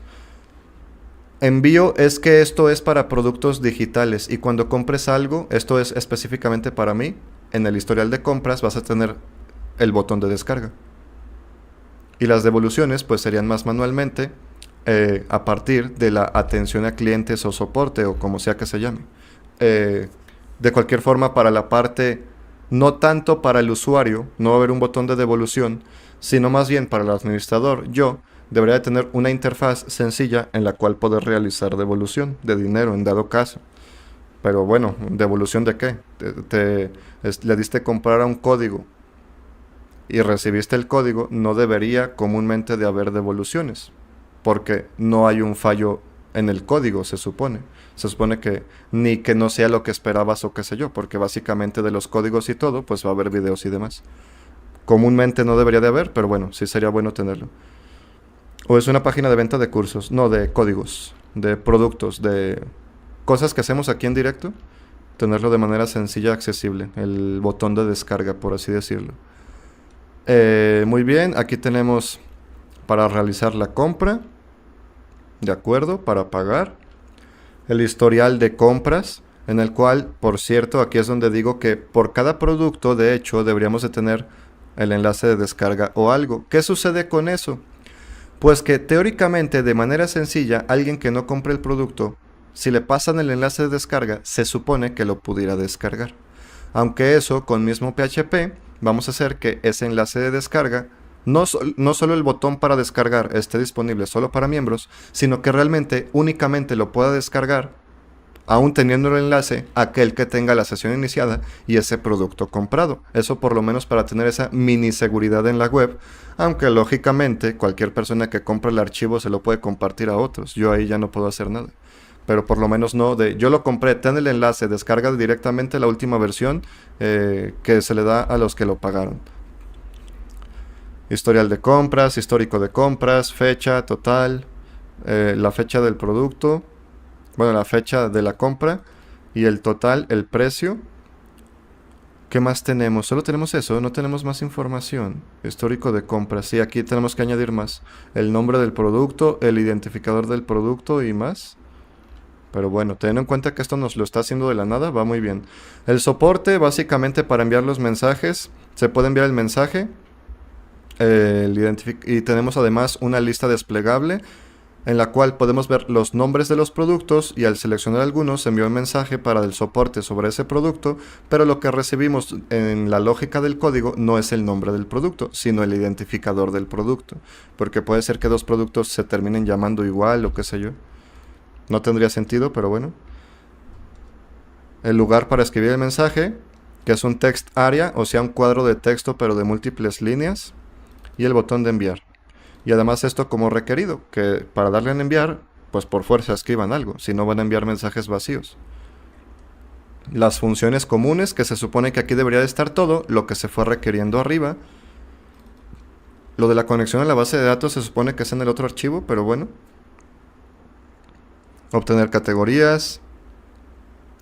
S1: Envío es que esto es para productos digitales y cuando compres algo, esto es específicamente para mí, en el historial de compras vas a tener el botón de descarga. Y las devoluciones pues serían más manualmente a partir de la atención a clientes o soporte o como sea que se llame. De cualquier forma, para la parte, no tanto para el usuario, no va a haber un botón de devolución, sino más bien para el administrador, yo debería de tener una interfaz sencilla en la cual poder realizar devolución de dinero en dado caso. Pero bueno, ¿devolución de qué? Le diste comprar a un código y recibiste el código, no debería comúnmente de haber devoluciones, porque no hay un fallo en el código, se supone. Se supone que ni que no sea lo que esperabas o qué sé yo, porque básicamente de los códigos y todo, pues va a haber videos y demás. Comúnmente no debería de haber, pero bueno, sí sería bueno tenerlo. O es una página de venta de cursos, no, de códigos, de productos, de cosas que hacemos aquí en directo. Tenerlo de manera sencilla, accesible. El botón de descarga, por así decirlo. Muy bien, aquí tenemos para realizar la compra. De acuerdo, para pagar. El historial de compras, en el cual, por cierto, aquí es donde digo que por cada producto, de hecho, deberíamos de tener el enlace de descarga o algo. ¿Qué sucede con eso? Pues que teóricamente, de manera sencilla, alguien que no compre el producto, si le pasan el enlace de descarga, se supone que lo pudiera descargar. Aunque eso, con mismo PHP, vamos a hacer que ese enlace de descarga, no solo el botón para descargar esté disponible solo para miembros, sino que realmente únicamente lo pueda descargar, aún teniendo el enlace, aquel que tenga la sesión iniciada y ese producto comprado. Eso por lo menos para tener esa mini seguridad en la web, aunque lógicamente cualquier persona que compre el archivo se lo puede compartir a otros. Yo ahí ya no puedo hacer nada. Pero por lo menos no de, yo lo compré, ten el enlace, descarga directamente la última versión que se le da a los que lo pagaron. Historial de compras, histórico de compras, fecha total, la fecha del producto. Bueno, la fecha de la compra y el total, el precio. ¿Qué más tenemos? Solo tenemos eso, no tenemos más información. Histórico de compras. Sí, aquí tenemos que añadir más. El nombre del producto, el identificador del producto y más. Pero bueno, teniendo en cuenta que esto nos lo está haciendo de la nada, va muy bien. El soporte, básicamente para enviar los mensajes. Se puede enviar el mensaje. Y tenemos además una lista desplegable. en la cual podemos ver los nombres de los productos y al seleccionar algunos se envió un mensaje para el soporte sobre ese producto, pero lo que recibimos en la lógica del código no es el nombre del producto, sino el identificador del producto, porque puede ser que dos productos se terminen llamando igual o qué sé yo. No tendría sentido, pero bueno. El lugar para escribir el mensaje, que es un text area, o sea un cuadro de texto pero de múltiples líneas, y el botón de enviar. Y además esto como requerido, que para darle en enviar, pues por fuerza escriban algo, si no van a enviar mensajes vacíos. Las funciones comunes, que se supone que aquí debería de estar todo, lo que se fue requiriendo arriba. Lo de la conexión a la base de datos se supone que es en el otro archivo, pero bueno. Obtener categorías,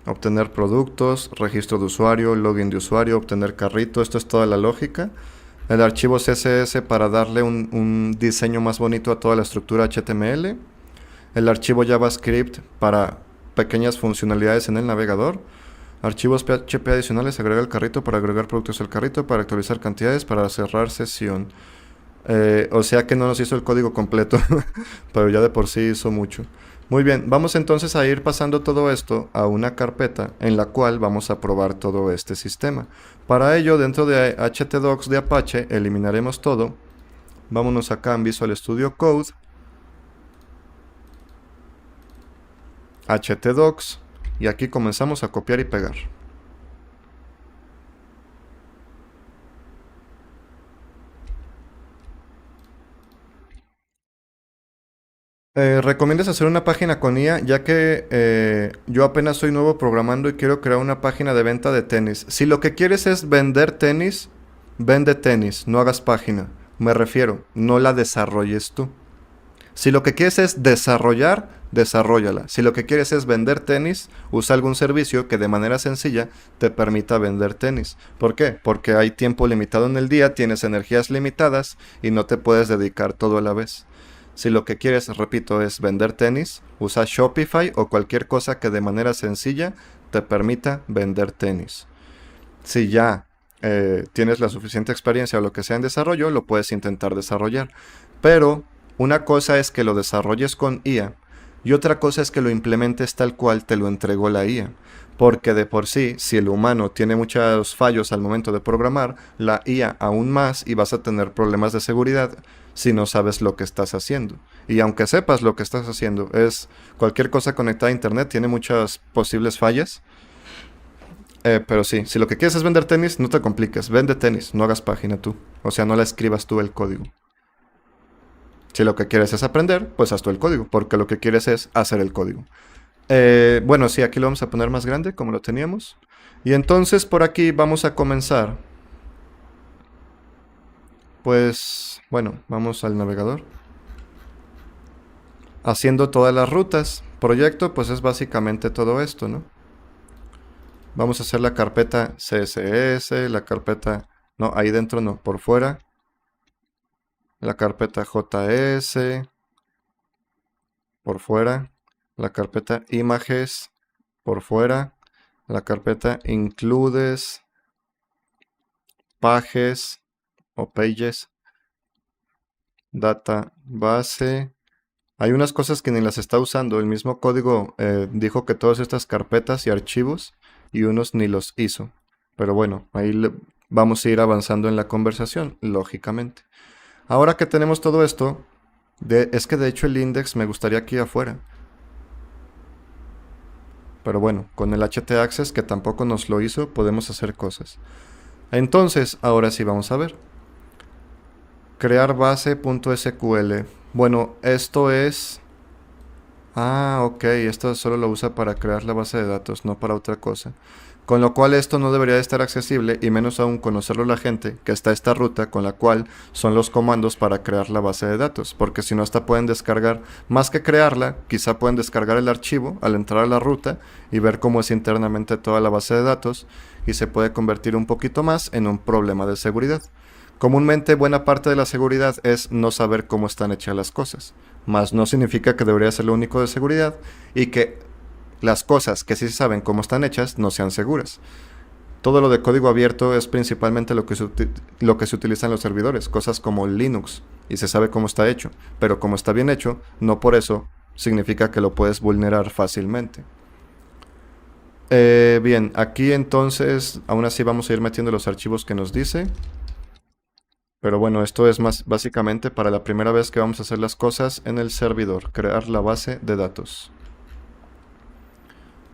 S1: obtener productos, registro de usuario, login de usuario, obtener carrito, esto es toda la lógica. El archivo CSS para darle un diseño más bonito a toda la estructura HTML. El archivo JavaScript para pequeñas funcionalidades en el navegador. Archivos PHP adicionales, agrega el carrito para agregar productos al carrito, para actualizar cantidades, para cerrar sesión. O sea que no nos hizo el código completo, pero ya de por sí hizo mucho. Muy bien, vamos entonces a ir pasando todo esto a una carpeta en la cual vamos a probar todo este sistema. Para ello, dentro de htdocs de Apache, eliminaremos todo. Vámonos acá en Visual Studio Code, htdocs, y aquí comenzamos a copiar y pegar. ¿Recomiendas hacer una página con IA? Ya que yo apenas soy nuevo programando y quiero crear una página de venta de tenis. Si lo que quieres es vender tenis, vende tenis, no hagas página. Me refiero, no la desarrolles tú. Si lo que quieres es desarrollar, desarróllala. Si lo que quieres es vender tenis, usa algún servicio que de manera sencilla te permita vender tenis. ¿Por qué? Porque hay tiempo limitado en el día, tienes energías limitadas y no te puedes dedicar todo a la vez. Si lo que quieres, repito, es vender tenis, usa Shopify o cualquier cosa que de manera sencilla te permita vender tenis. Si ya tienes la suficiente experiencia o lo que sea en desarrollo, lo puedes intentar desarrollar. Pero una cosa es que lo desarrolles con IA y otra cosa es que lo implementes tal cual te lo entregó la IA. Porque de por sí, si el humano tiene muchos fallos al momento de programar, la IA aún más y vas a tener problemas de seguridad si no sabes lo que estás haciendo. Y aunque sepas lo que estás haciendo, cualquier cosa conectada a internet tiene muchas posibles fallas. Pero sí, si lo que quieres es vender tenis, no te compliques, vende tenis, no hagas página tú. O sea, no la escribas tú el código. Si lo que quieres es aprender, pues haz tú el código, porque lo que quieres es hacer el código. Bueno, sí, aquí lo vamos a poner más grande, como lo teníamos. Y entonces por aquí vamos a comenzar. Pues, bueno, vamos al navegador. Haciendo todas las rutas. Proyecto, pues es básicamente todo esto, ¿no? Vamos a hacer la carpeta CSS, la carpeta... No, ahí dentro no, por fuera. La carpeta JS, por fuera. La carpeta images, por fuera. La carpeta includes, pages o pages, database. Hay unas cosas que ni las está usando. El mismo código dijo que todas estas carpetas y archivos y unos ni los hizo. Pero bueno, ahí vamos a ir avanzando en la conversación, lógicamente. Ahora que tenemos todo esto, es que de hecho el index me gustaría aquí afuera. Pero bueno, con el htaccess que tampoco nos lo hizo, podemos hacer cosas. Entonces, ahora sí vamos a ver. Crear base.sql. Bueno, esto es... Ah, ok, esto solo lo usa para crear la base de datos, no para otra cosa. Con lo cual esto no debería de estar accesible y menos aún conocerlo la gente, que está esta ruta con la cual son los comandos para crear la base de datos. Porque si no, hasta pueden descargar, más que crearla, quizá pueden descargar el archivo al entrar a la ruta y ver cómo es internamente toda la base de datos y se puede convertir un poquito más en un problema de seguridad. Comúnmente buena parte de la seguridad es no saber cómo están hechas las cosas, mas no significa que debería ser lo único de seguridad y que las cosas que sí saben cómo están hechas no sean seguras. Todo lo de código abierto es principalmente lo que se utiliza en los servidores, cosas como Linux y se sabe cómo está hecho. Pero como está bien hecho, no por eso significa que lo puedes vulnerar fácilmente. Bien, aquí entonces, aún así vamos a ir metiendo los archivos que nos dice. Pero bueno, esto es más básicamente para la primera vez que vamos a hacer las cosas en el servidor, crear la base de datos.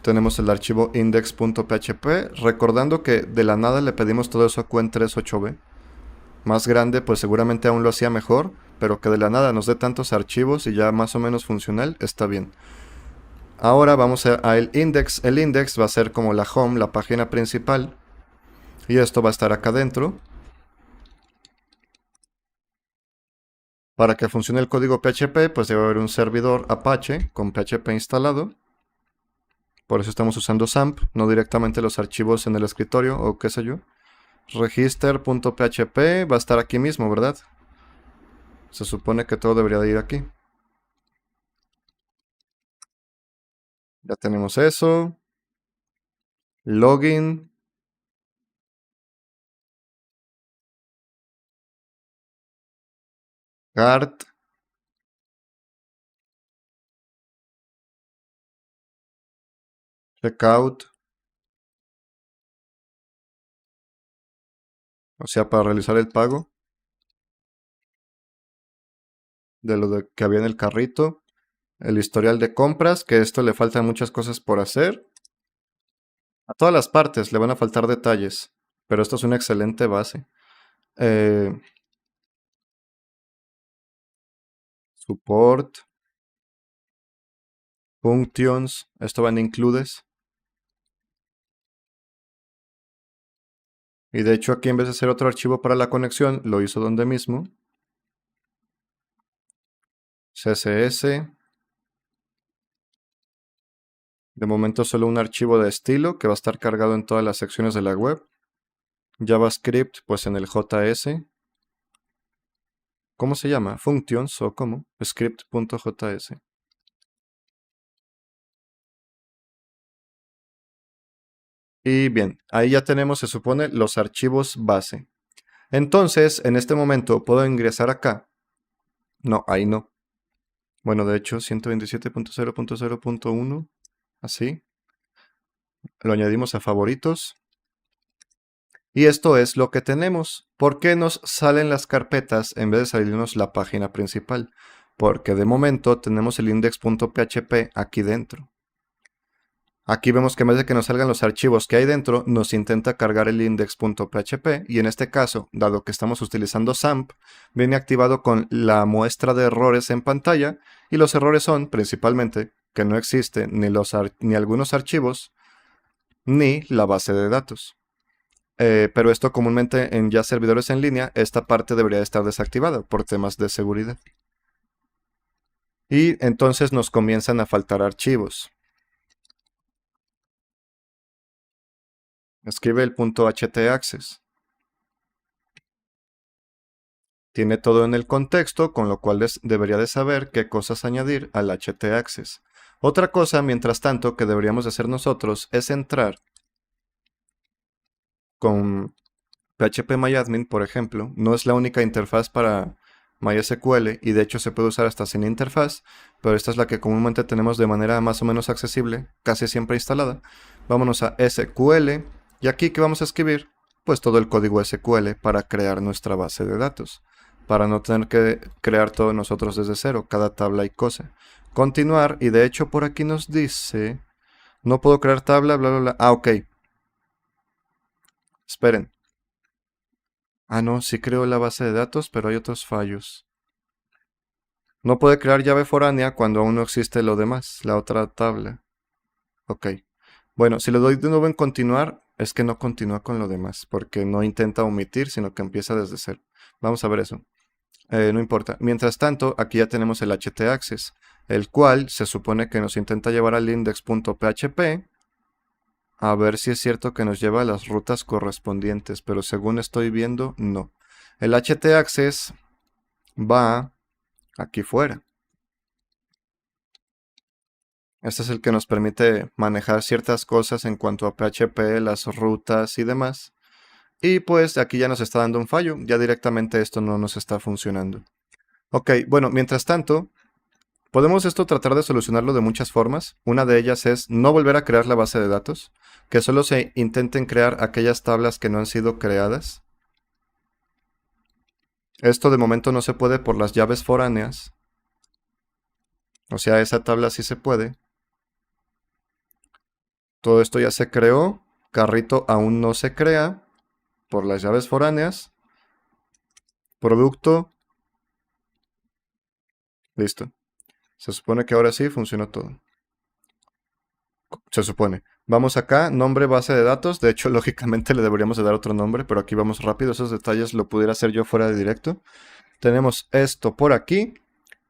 S1: Tenemos el archivo index.php, recordando que de la nada le pedimos todo eso a Quen38b. Más grande, pues seguramente aún lo hacía mejor, pero que de la nada nos dé tantos archivos y ya más o menos funcional, está bien. Ahora vamos a el index. El index va a ser como la home, la página principal. Y esto va a estar acá dentro. Para que funcione el código PHP, pues debe haber un servidor Apache con PHP instalado. Por eso estamos usando SAMP, no directamente los archivos en el escritorio o qué sé yo. Register.php va a estar aquí mismo, ¿verdad? Se supone que todo debería de ir aquí. Ya tenemos eso. Login. Cart. Checkout. O sea, para realizar el pago de lo que había en el carrito. El historial de compras, que esto le faltan muchas cosas por hacer. A todas las partes le van a faltar detalles, pero esto es una excelente base. Support, functions, esto van includes. Y de hecho aquí en vez de hacer otro archivo para la conexión, lo hizo donde mismo. CSS. De momento solo un archivo de estilo que va a estar cargado en todas las secciones de la web. JavaScript, pues en el JS. ¿Cómo se llama? Functions o cómo? Script.js. Y bien, ahí ya tenemos, se supone, los archivos base. Entonces, en este momento puedo ingresar acá. No, ahí no. Bueno, de hecho, 127.0.0.1, así. Lo añadimos a favoritos. Y esto es lo que tenemos. ¿Por qué nos salen las carpetas en vez de salirnos la página principal? Porque de momento tenemos el index.php aquí dentro. Aquí vemos que en vez de que nos salgan los archivos que hay dentro, nos intenta cargar el index.php y en este caso, dado que estamos utilizando SAMP, viene activado con la muestra de errores en pantalla y los errores son principalmente que no existen ni algunos archivos ni la base de datos. Pero esto comúnmente en ya servidores en línea, esta parte debería estar desactivada por temas de seguridad. Y entonces nos comienzan a faltar archivos. Escribe el .htaccess. Tiene todo en el contexto, con lo cual debería de saber qué cosas añadir al htaccess. Otra cosa, mientras tanto, que deberíamos de hacer nosotros es entrar con phpMyAdmin, por ejemplo. No es la única interfaz para MySQL y de hecho se puede usar hasta sin interfaz, pero esta es la que comúnmente tenemos de manera más o menos accesible, casi siempre instalada. Vámonos a SQL y aquí ¿qué vamos a escribir? Pues todo el código SQL para crear nuestra base de datos, para no tener que crear todo nosotros desde cero, cada tabla y cosa. Continuar, y de hecho por aquí nos dice, no puedo crear tabla, bla bla bla. Ah, ok. Esperen. Ah, no, sí creo la base de datos, pero hay otros fallos. No puede crear llave foránea cuando aún no existe lo demás, la otra tabla. Ok. Bueno, si le doy de nuevo en continuar, es que no continúa con lo demás, porque no intenta omitir, sino que empieza desde cero. Vamos a ver eso. No importa. Mientras tanto, aquí ya tenemos el htaccess, el cual se supone que nos intenta llevar al index.php, a ver si es cierto que nos lleva a las rutas correspondientes, pero según estoy viendo, no. El htaccess va aquí fuera. Este es el que nos permite manejar ciertas cosas en cuanto a PHP, las rutas y demás. Y pues aquí ya nos está dando un fallo, ya directamente esto no nos está funcionando. Ok, bueno, mientras tanto, podemos esto tratar de solucionarlo de muchas formas. Una de ellas es no volver a crear la base de datos, que solo se intenten crear aquellas tablas que no han sido creadas. Esto de momento no se puede por las llaves foráneas. O sea, esa tabla sí se puede. Todo esto ya se creó. Carrito aún no se crea por las llaves foráneas. Producto. Listo. Se supone que ahora sí funcionó todo. Se supone. Vamos acá, nombre base de datos. De hecho, lógicamente le deberíamos de dar otro nombre, pero aquí vamos rápido. Esos detalles lo pudiera hacer yo fuera de directo. Tenemos esto por aquí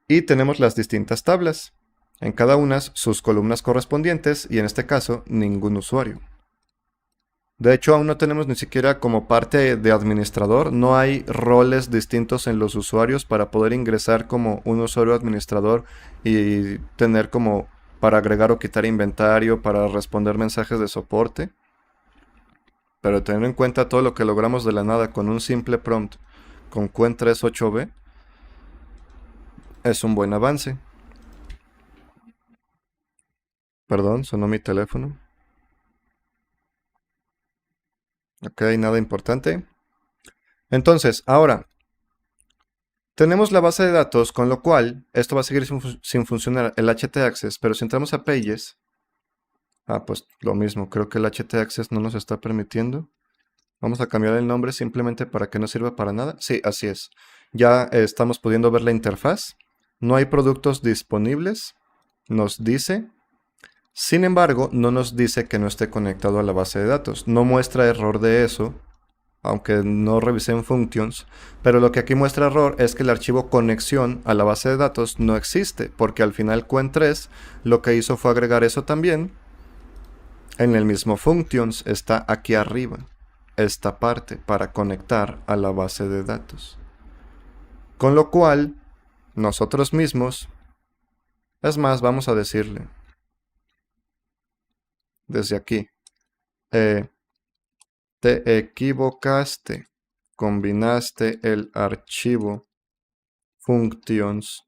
S1: y tenemos las distintas tablas. En cada una sus columnas correspondientes y en este caso ningún usuario. De hecho, aún no tenemos ni siquiera como parte de administrador. No hay roles distintos en los usuarios para poder ingresar como un usuario administrador y tener como para agregar o quitar inventario, para responder mensajes de soporte. Pero tener en cuenta todo lo que logramos de la nada con un simple prompt con Quen38b es un buen avance. Perdón, sonó mi teléfono. Ok, nada importante. Entonces, ahora, tenemos la base de datos, con lo cual esto va a seguir sin funcionar el htaccess, pero si entramos a pages, pues lo mismo, creo que el htaccess no nos está permitiendo. Vamos a cambiar el nombre simplemente para que no sirva para nada. Sí, así es. Ya estamos pudiendo ver la interfaz. No hay productos disponibles, nos dice. Sin embargo, no nos dice que no esté conectado a la base de datos. No muestra error de eso, aunque no revisé en functions, pero lo que aquí muestra error es que el archivo conexión a la base de datos no existe, porque al final Quen3 lo que hizo fue agregar eso también. En el mismo functions está aquí arriba, esta parte para conectar a la base de datos. Con lo cual, nosotros mismos, es más, vamos a decirle, desde aquí, te equivocaste, combinaste el archivo functions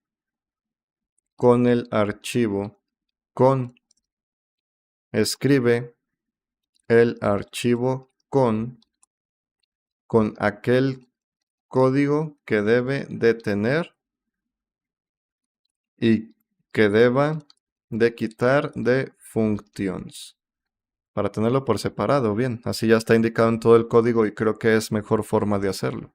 S1: con el archivo con, escribe el archivo con aquel código que debe de tener y que deba de quitar de functions. Para tenerlo por separado, bien, así ya está indicado en todo el código y creo que es mejor forma de hacerlo.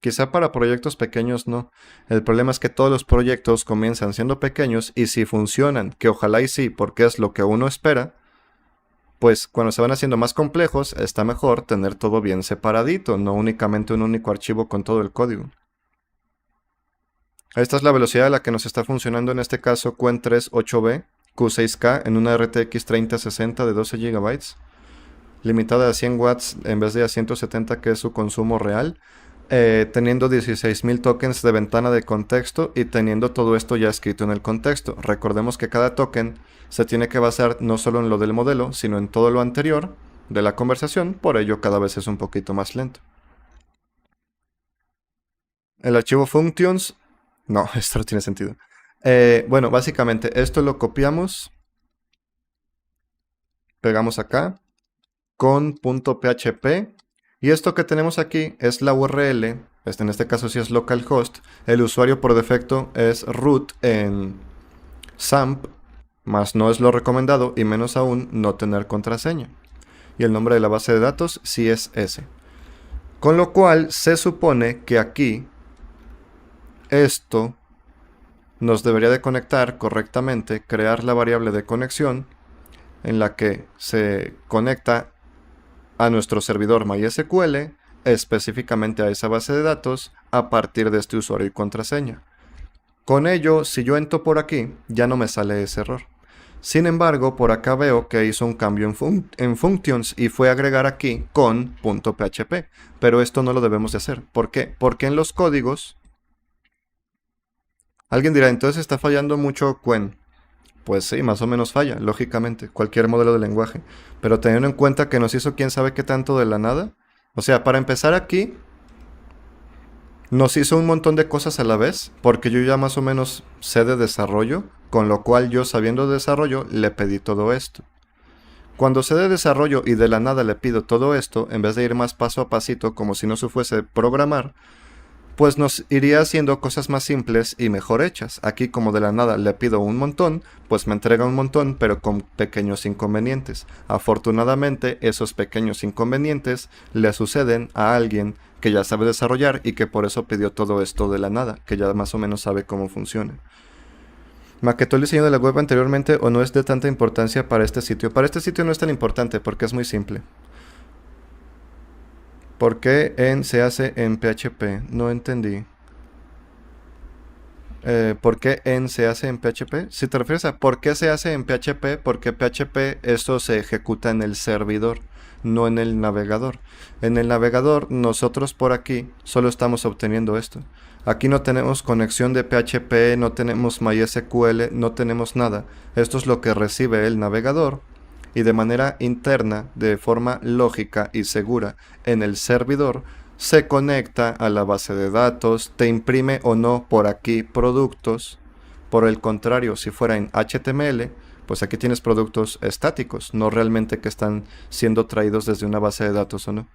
S1: Quizá para proyectos pequeños no. El problema es que todos los proyectos comienzan siendo pequeños y si funcionan, que ojalá y sí, porque es lo que uno espera, pues cuando se van haciendo más complejos está mejor tener todo bien separadito, no únicamente un único archivo con todo el código. Esta es la velocidad a la que nos está funcionando en este caso Quen3 8B Q6K en una RTX 3060 de 12 GB, limitada a 100 watts en vez de a 170 que es su consumo real. Teniendo 16.000 tokens de ventana de contexto y teniendo todo esto ya escrito en el contexto. Recordemos que cada token se tiene que basar no solo en lo del modelo, sino en todo lo anterior de la conversación, por ello cada vez es un poquito más lento. El archivo functions, no, esto no tiene sentido. Bueno, básicamente esto lo copiamos, pegamos acá con .php. Y esto que tenemos aquí es la URL, en este caso sí es localhost, el usuario por defecto es root en XAMPP, más no es lo recomendado y menos aún no tener contraseña. Y el nombre de la base de datos sí es ese. Con lo cual se supone que aquí esto nos debería de conectar correctamente, crear la variable de conexión en la que se conecta a nuestro servidor MySQL, específicamente a esa base de datos, a partir de este usuario y contraseña. Con ello, si yo entro por aquí, ya no me sale ese error. Sin embargo, por acá veo que hizo un cambio en functions y fue a agregar aquí con .php, pero esto no lo debemos de hacer. ¿Por qué? Porque en los códigos, alguien dirá, entonces está fallando mucho Quen. Pues sí, más o menos falla, lógicamente, cualquier modelo de lenguaje. Pero teniendo en cuenta que nos hizo quién sabe qué tanto de la nada. O sea, para empezar aquí, Nos hizo un montón de cosas a la vez, porque yo ya más o menos sé de desarrollo, con lo cual yo sabiendo de desarrollo le pedí todo esto. Cuando sé de desarrollo y de la nada le pido todo esto, en vez de ir más paso a pasito como si no se fuese programar, pues nos iría haciendo cosas más simples y mejor hechas. Aquí como de la nada le pido un montón, pues me entrega un montón, pero con pequeños inconvenientes. Afortunadamente, esos pequeños inconvenientes le suceden a alguien que ya sabe desarrollar y que por eso pidió todo esto de la nada, que ya más o menos sabe cómo funciona. ¿Maquetó el diseño de la web anteriormente o no es de tanta importancia para este sitio? Para este sitio no es tan importante porque es muy simple. ¿Por qué se hace en PHP? No entendí. ¿Por qué se hace en PHP? Si te refieres a por qué se hace en PHP, porque PHP esto se ejecuta en el servidor, no en el navegador. En el navegador nosotros por aquí solo estamos obteniendo esto. Aquí no tenemos conexión de PHP, no tenemos MySQL, no tenemos nada. Esto es lo que recibe el navegador y de manera interna, de forma lógica y segura en el servidor, se conecta a la base de datos, te imprime o no por aquí productos. Por el contrario, si fuera en HTML, pues aquí tienes productos estáticos, no realmente que están siendo traídos desde una base de datos o no.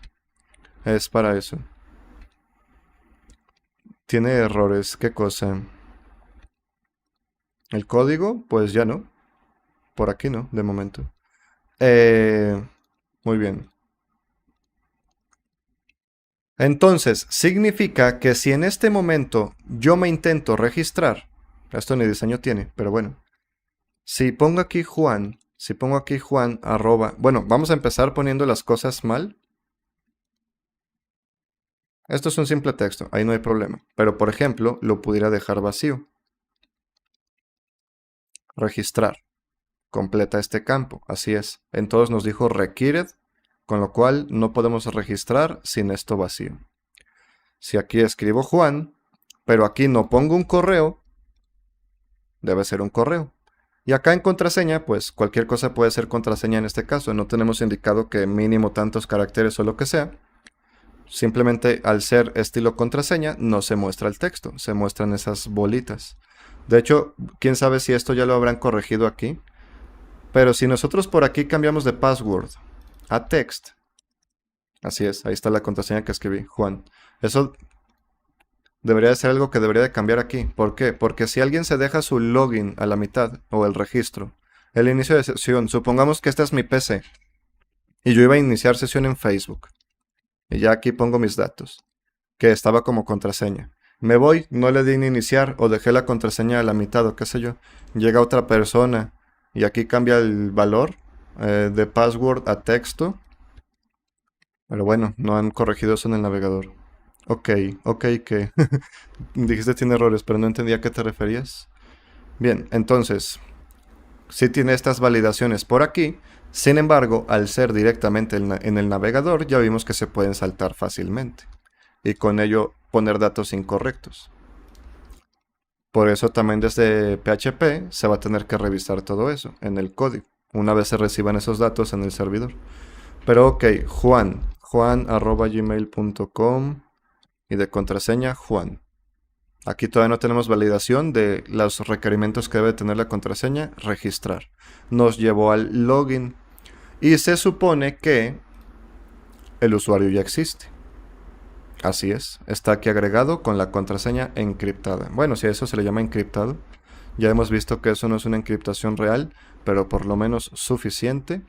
S1: Es para eso. Tiene errores, ¿qué cosa? ¿El código? Pues ya no. Por aquí no, de momento. Muy bien. Entonces, significa que si en este momento yo me intento registrar, esto ni diseño tiene, pero bueno, si pongo aquí Juan, arroba, bueno, vamos a empezar poniendo las cosas mal. Esto es un simple texto, ahí no hay problema. Pero por ejemplo, lo pudiera dejar vacío. Registrar. Completa este campo, así es. Entonces nos dijo required, con lo cual no podemos registrar sin esto vacío. Si aquí escribo Juan, pero aquí no pongo un correo, debe ser un correo. Y acá en contraseña, pues cualquier cosa puede ser contraseña en este caso. No tenemos indicado que mínimo tantos caracteres o lo que sea. Simplemente al ser estilo contraseña no se muestra el texto, se muestran esas bolitas. De hecho, quién sabe si esto ya lo habrán corregido aquí. Pero si nosotros por aquí cambiamos de password a text, así es, ahí está la contraseña que escribí, Juan. Eso debería de ser algo que debería de cambiar aquí. ¿Por qué? Porque si alguien se deja su login a la mitad o el registro, el inicio de sesión, supongamos que esta es mi PC y yo iba a iniciar sesión en Facebook y ya aquí pongo mis datos, que estaba como contraseña. Me voy, no le di ni iniciar o dejé la contraseña a la mitad o qué sé yo. Llega otra persona y aquí cambia el valor de password a texto. Pero bueno, no han corregido eso en el navegador. Ok, que dijiste tiene errores, pero no entendía a qué te referías. Bien, entonces, sí tiene estas validaciones por aquí. Sin embargo, al ser directamente en el navegador, ya vimos que se pueden saltar fácilmente. Y con ello poner datos incorrectos. Por eso también desde PHP se va a tener que revisar todo eso en el código, una vez se reciban esos datos en el servidor. Pero ok, juan@gmail.com y de contraseña Juan. Aquí todavía no tenemos validación de los requerimientos que debe tener la contraseña, registrar. Nos llevó al login y se supone que el usuario ya existe. Así es, está aquí agregado con la contraseña encriptada. Bueno, si a eso se le llama encriptado, ya hemos visto que eso no es una encriptación real, pero por lo menos suficiente.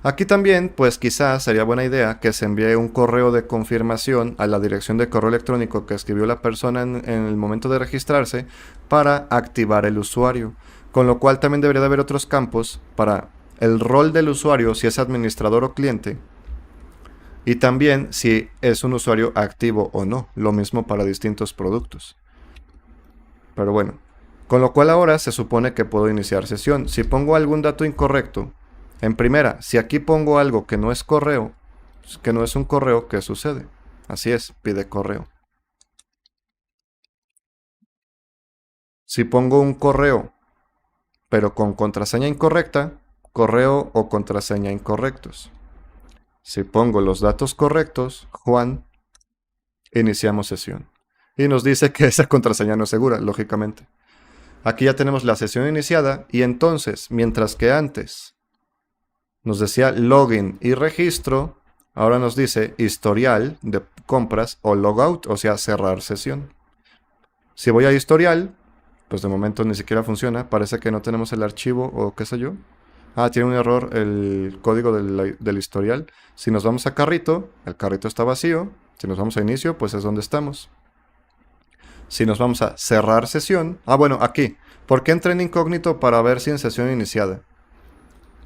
S1: Aquí también, pues quizás sería buena idea que se envíe un correo de confirmación a la dirección de correo electrónico que escribió la persona en el momento de registrarse para activar el usuario. Con lo cual también debería de haber otros campos para el rol del usuario, si es administrador o cliente, y también si es un usuario activo o no, lo mismo para distintos productos. Pero bueno, con lo cual ahora se supone que puedo iniciar sesión. Si pongo algún dato incorrecto, en primera, si aquí pongo algo que no es correo, que no es un correo, ¿qué sucede? Así es, pide correo. Si pongo un correo, pero con contraseña incorrecta, correo o contraseña incorrectos. Si pongo los datos correctos, Juan, iniciamos sesión. Y nos dice que esa contraseña no es segura, lógicamente. Aquí ya tenemos la sesión iniciada y entonces, mientras que antes nos decía login y registro, ahora nos dice historial de compras o logout, o sea, cerrar sesión. Si voy a historial, pues de momento ni siquiera funciona, parece que no tenemos el archivo o qué sé yo. Ah, tiene un error el código del historial. Si nos vamos a carrito, el carrito está vacío. Si nos vamos a inicio, pues es donde estamos. Si nos vamos a cerrar sesión... Ah, bueno, aquí. ¿Por qué entré en incógnito para ver si en sesión iniciada?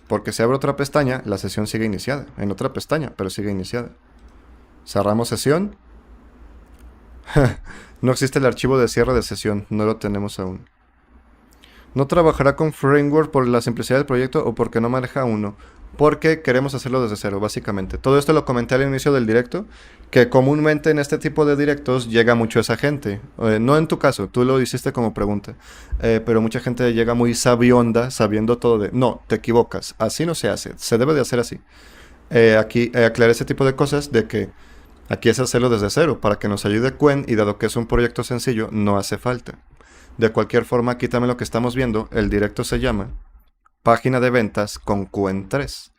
S1: Porque si abro otra pestaña, la sesión sigue iniciada. En otra pestaña, pero sigue iniciada. Cerramos sesión. No existe el archivo de cierre de sesión. No lo tenemos aún. No trabajará con framework por la simplicidad del proyecto o porque no maneja uno. Porque queremos hacerlo desde cero, básicamente. Todo esto lo comenté al inicio del directo, que comúnmente en este tipo de directos llega mucho esa gente. No en tu caso, tú lo hiciste como pregunta. Pero mucha gente llega muy sabionda, sabiendo todo de... No, te equivocas, así no se hace, se debe de hacer así. Aquí aclaré ese tipo de cosas de que aquí es hacerlo desde cero, para que nos ayude Quen, y dado que es un proyecto sencillo, no hace falta. De cualquier forma, aquí también lo que estamos viendo, el directo se llama Página de ventas con Quen 3.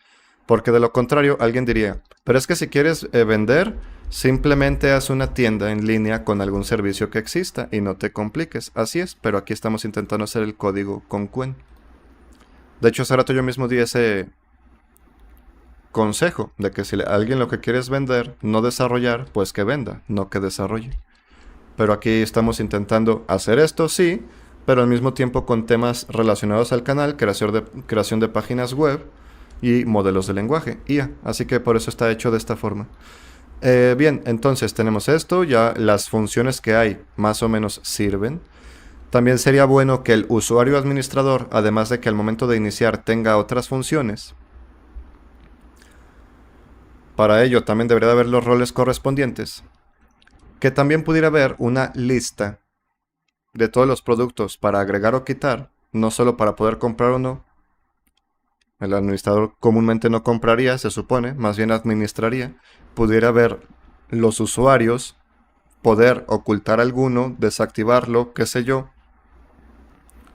S1: Porque de lo contrario, alguien diría, pero es que si quieres vender, simplemente haz una tienda en línea con algún servicio que exista y no te compliques. Así es, pero aquí estamos intentando hacer el código con Quen. De hecho, hace rato yo mismo di ese consejo de que si alguien lo que quiere es vender, no desarrollar, pues que venda, no que desarrolle. Pero aquí estamos intentando hacer esto, sí, pero al mismo tiempo con temas relacionados al canal, creación de páginas web y modelos de lenguaje, IA. Así que por eso está hecho de esta forma. Bien, entonces tenemos esto, ya las funciones que hay más o menos sirven. También sería bueno que el usuario administrador, además de que al momento de iniciar tenga otras funciones. Para ello también debería haber los roles correspondientes. Que también pudiera haber una lista de todos los productos para agregar o quitar, no solo para poder comprar o no. El administrador comúnmente no compraría, se supone, más bien administraría. Pudiera ver los usuarios, poder ocultar alguno, desactivarlo, qué sé yo.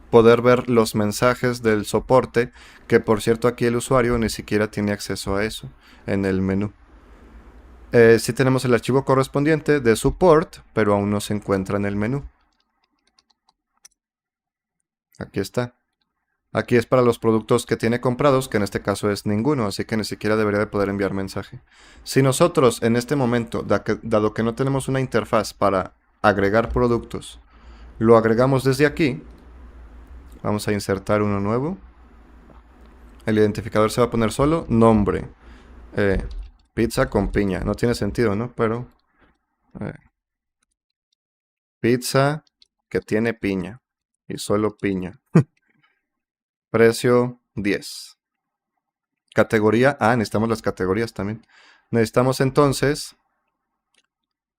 S1: Poder ver los mensajes del soporte, que por cierto aquí el usuario ni siquiera tiene acceso a eso en el menú. Sí tenemos el archivo correspondiente de support, pero aún no se encuentra en el menú. Aquí está. Aquí es para los productos que tiene comprados, que en este caso es ninguno, así que ni siquiera debería de poder enviar mensaje. Si nosotros en este momento, dado que no tenemos una interfaz para agregar productos, lo agregamos desde aquí, vamos a insertar uno nuevo. El identificador se va a poner solo, nombre, pizza con piña. No tiene sentido, ¿no? Pero pizza que tiene piña y solo piña. Precio 10. Categoría, necesitamos las categorías también. Necesitamos entonces,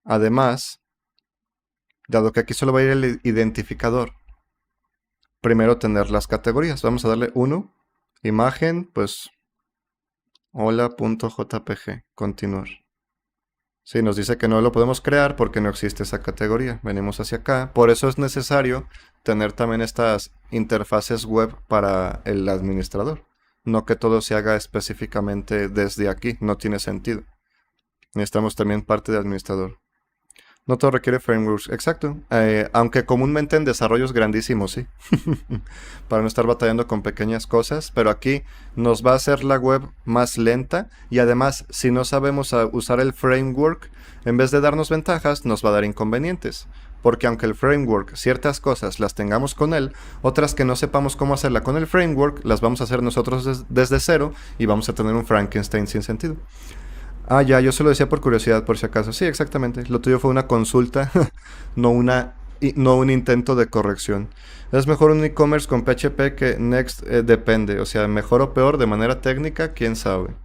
S1: además, dado que aquí solo va a ir el identificador, primero tener las categorías. Vamos a darle 1, imagen, pues, hola.jpg, continuar. Sí, nos dice que no lo podemos crear porque no existe esa categoría. Venimos hacia acá. Por eso es necesario tener también estas interfaces web para el administrador. No que todo se haga específicamente desde aquí. No tiene sentido. Necesitamos también parte de administrador. No todo requiere frameworks. Exacto. Aunque comúnmente en desarrollos grandísimos, sí. Para no estar batallando con pequeñas cosas. Pero aquí nos va a hacer la web más lenta. Y además, si no sabemos usar el framework, en vez de darnos ventajas, nos va a dar inconvenientes. Porque aunque el framework, ciertas cosas las tengamos con él, otras que no sepamos cómo hacerla con el framework, las vamos a hacer nosotros desde cero. Y vamos a tener un Frankenstein sin sentido. Ya, yo se lo decía por curiosidad, por si acaso. Sí, exactamente. Lo tuyo fue una consulta, no un intento de corrección. ¿Es mejor un e-commerce con PHP que Next? Depende. O sea, mejor o peor de manera técnica, quién sabe.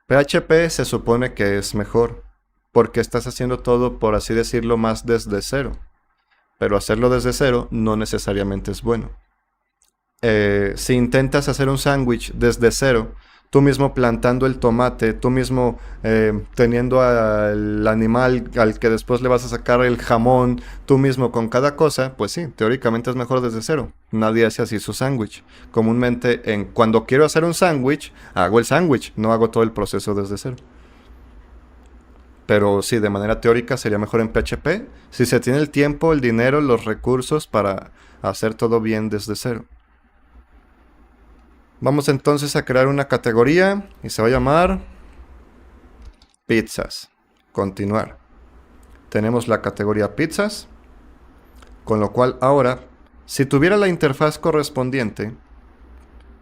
S1: PHP se supone que es mejor, porque estás haciendo todo, por así decirlo, más desde cero. Pero hacerlo desde cero no necesariamente es bueno. Si intentas hacer un sándwich desde cero, tú mismo plantando el tomate, tú mismo teniendo al animal al que después le vas a sacar el jamón, tú mismo con cada cosa, pues sí, teóricamente es mejor desde cero. Nadie hace así su sándwich. Comúnmente, cuando quiero hacer un sándwich, hago el sándwich, no hago todo el proceso desde cero. Pero sí, de manera teórica sería mejor en PHP si se tiene el tiempo, el dinero, los recursos para hacer todo bien desde cero. Vamos entonces a crear una categoría y se va a llamar pizzas. Continuar. Tenemos la categoría pizzas, con lo cual ahora, si tuviera la interfaz correspondiente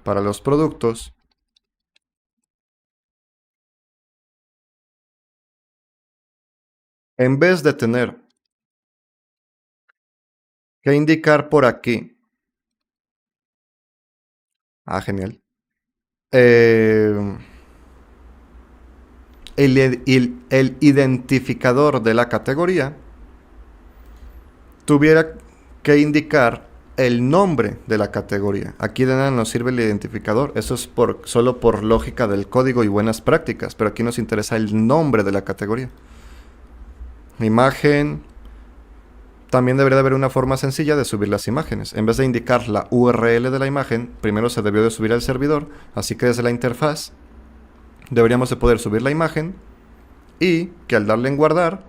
S1: para los productos, en vez de tener que indicar por aquí, genial, el identificador de la categoría, tuviera que indicar el nombre de la categoría. Aquí de nada nos sirve el identificador, eso es solo por lógica del código y buenas prácticas, pero aquí nos interesa el nombre de la categoría. Imagen. También debería de haber una forma sencilla de subir las imágenes. En vez de indicar la URL de la imagen, primero se debió de subir al servidor, así que desde la interfaz deberíamos de poder subir la imagen y que al darle en guardar,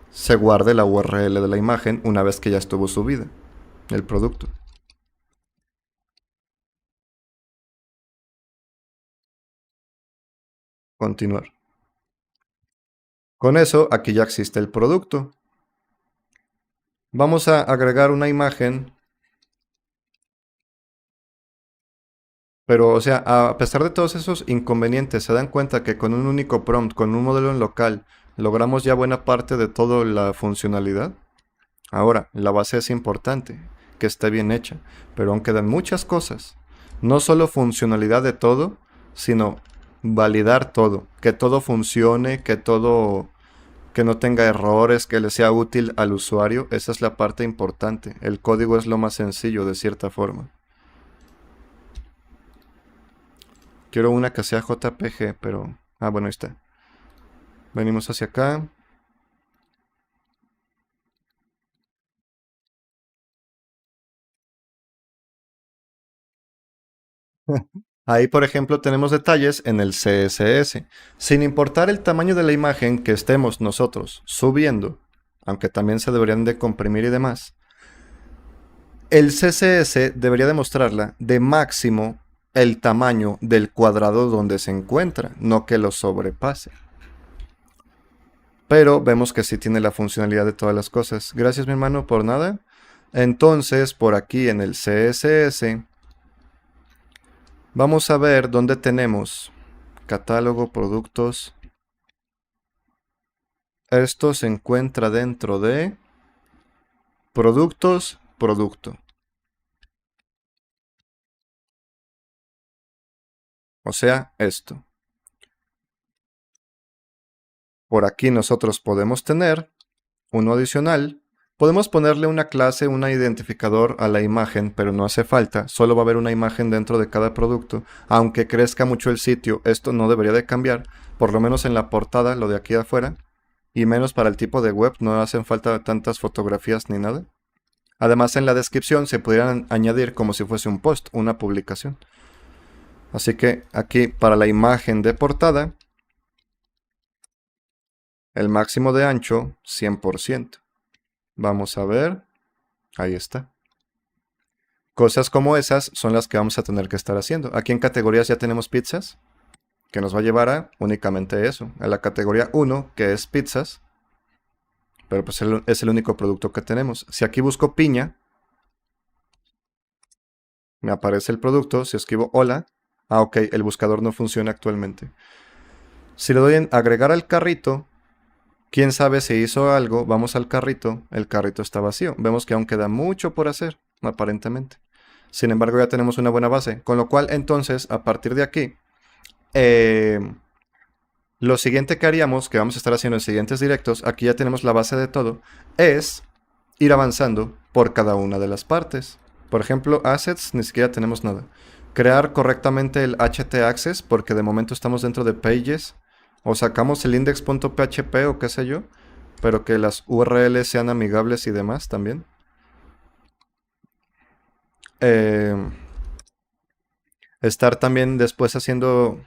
S1: se guarde la URL de la imagen una vez que ya estuvo subida el producto. Continuar. Con eso, aquí ya existe el producto. Vamos a agregar una imagen. Pero, o sea, a pesar de todos esos inconvenientes, se dan cuenta que con un único prompt, con un modelo en local, logramos ya buena parte de toda la funcionalidad. Ahora, la base es importante, que esté bien hecha, pero aún quedan muchas cosas. No solo funcionalidad de todo, sino validar todo, que todo funcione, que no tenga errores, que le sea útil al usuario. Esa es la parte importante. El código es lo más sencillo de cierta forma. Quiero una que sea JPG, pero... bueno, ahí está. Venimos hacia acá. Ahí, por ejemplo, tenemos detalles en el CSS. Sin importar el tamaño de la imagen que estemos nosotros subiendo, aunque también se deberían de comprimir y demás, el CSS debería demostrarla de máximo el tamaño del cuadrado donde se encuentra, no que lo sobrepase. Pero vemos que sí tiene la funcionalidad de todas las cosas. Gracias, mi hermano, por nada. Entonces, por aquí en el CSS, vamos a ver dónde tenemos catálogo, productos. Esto se encuentra dentro de productos, producto. O sea, esto. Por aquí nosotros podemos tener uno adicional. Podemos ponerle una clase, un identificador a la imagen, pero no hace falta. Solo va a haber una imagen dentro de cada producto. Aunque crezca mucho el sitio, esto no debería de cambiar. Por lo menos en la portada, lo de aquí afuera. Y menos para el tipo de web, no hacen falta tantas fotografías ni nada. Además, en la descripción se pudieran añadir como si fuese un post, una publicación. Así que aquí para la imagen de portada, el máximo de ancho, 100%. Vamos a ver. Ahí está. Cosas como esas son las que vamos a tener que estar haciendo. Aquí en categorías ya tenemos pizzas, que nos va a llevar a únicamente eso. A la categoría 1, que es pizzas. Pero pues es el único producto que tenemos. Si aquí busco piña, me aparece el producto. Si escribo hola, ok, el buscador no funciona actualmente. Si le doy en agregar al carrito, quién sabe si hizo algo. Vamos al carrito, el carrito está vacío. Vemos que aún queda mucho por hacer, aparentemente. Sin embargo, ya tenemos una buena base. Con lo cual, entonces, a partir de aquí, lo siguiente que haríamos, que vamos a estar haciendo en siguientes directos, aquí ya tenemos la base de todo, es ir avanzando por cada una de las partes. Por ejemplo, assets, ni siquiera tenemos nada. crear correctamente el htaccess, porque de momento estamos dentro de pages, o sacamos el index.php o qué sé yo, pero que las URLs sean amigables y demás también. Estar también después haciendo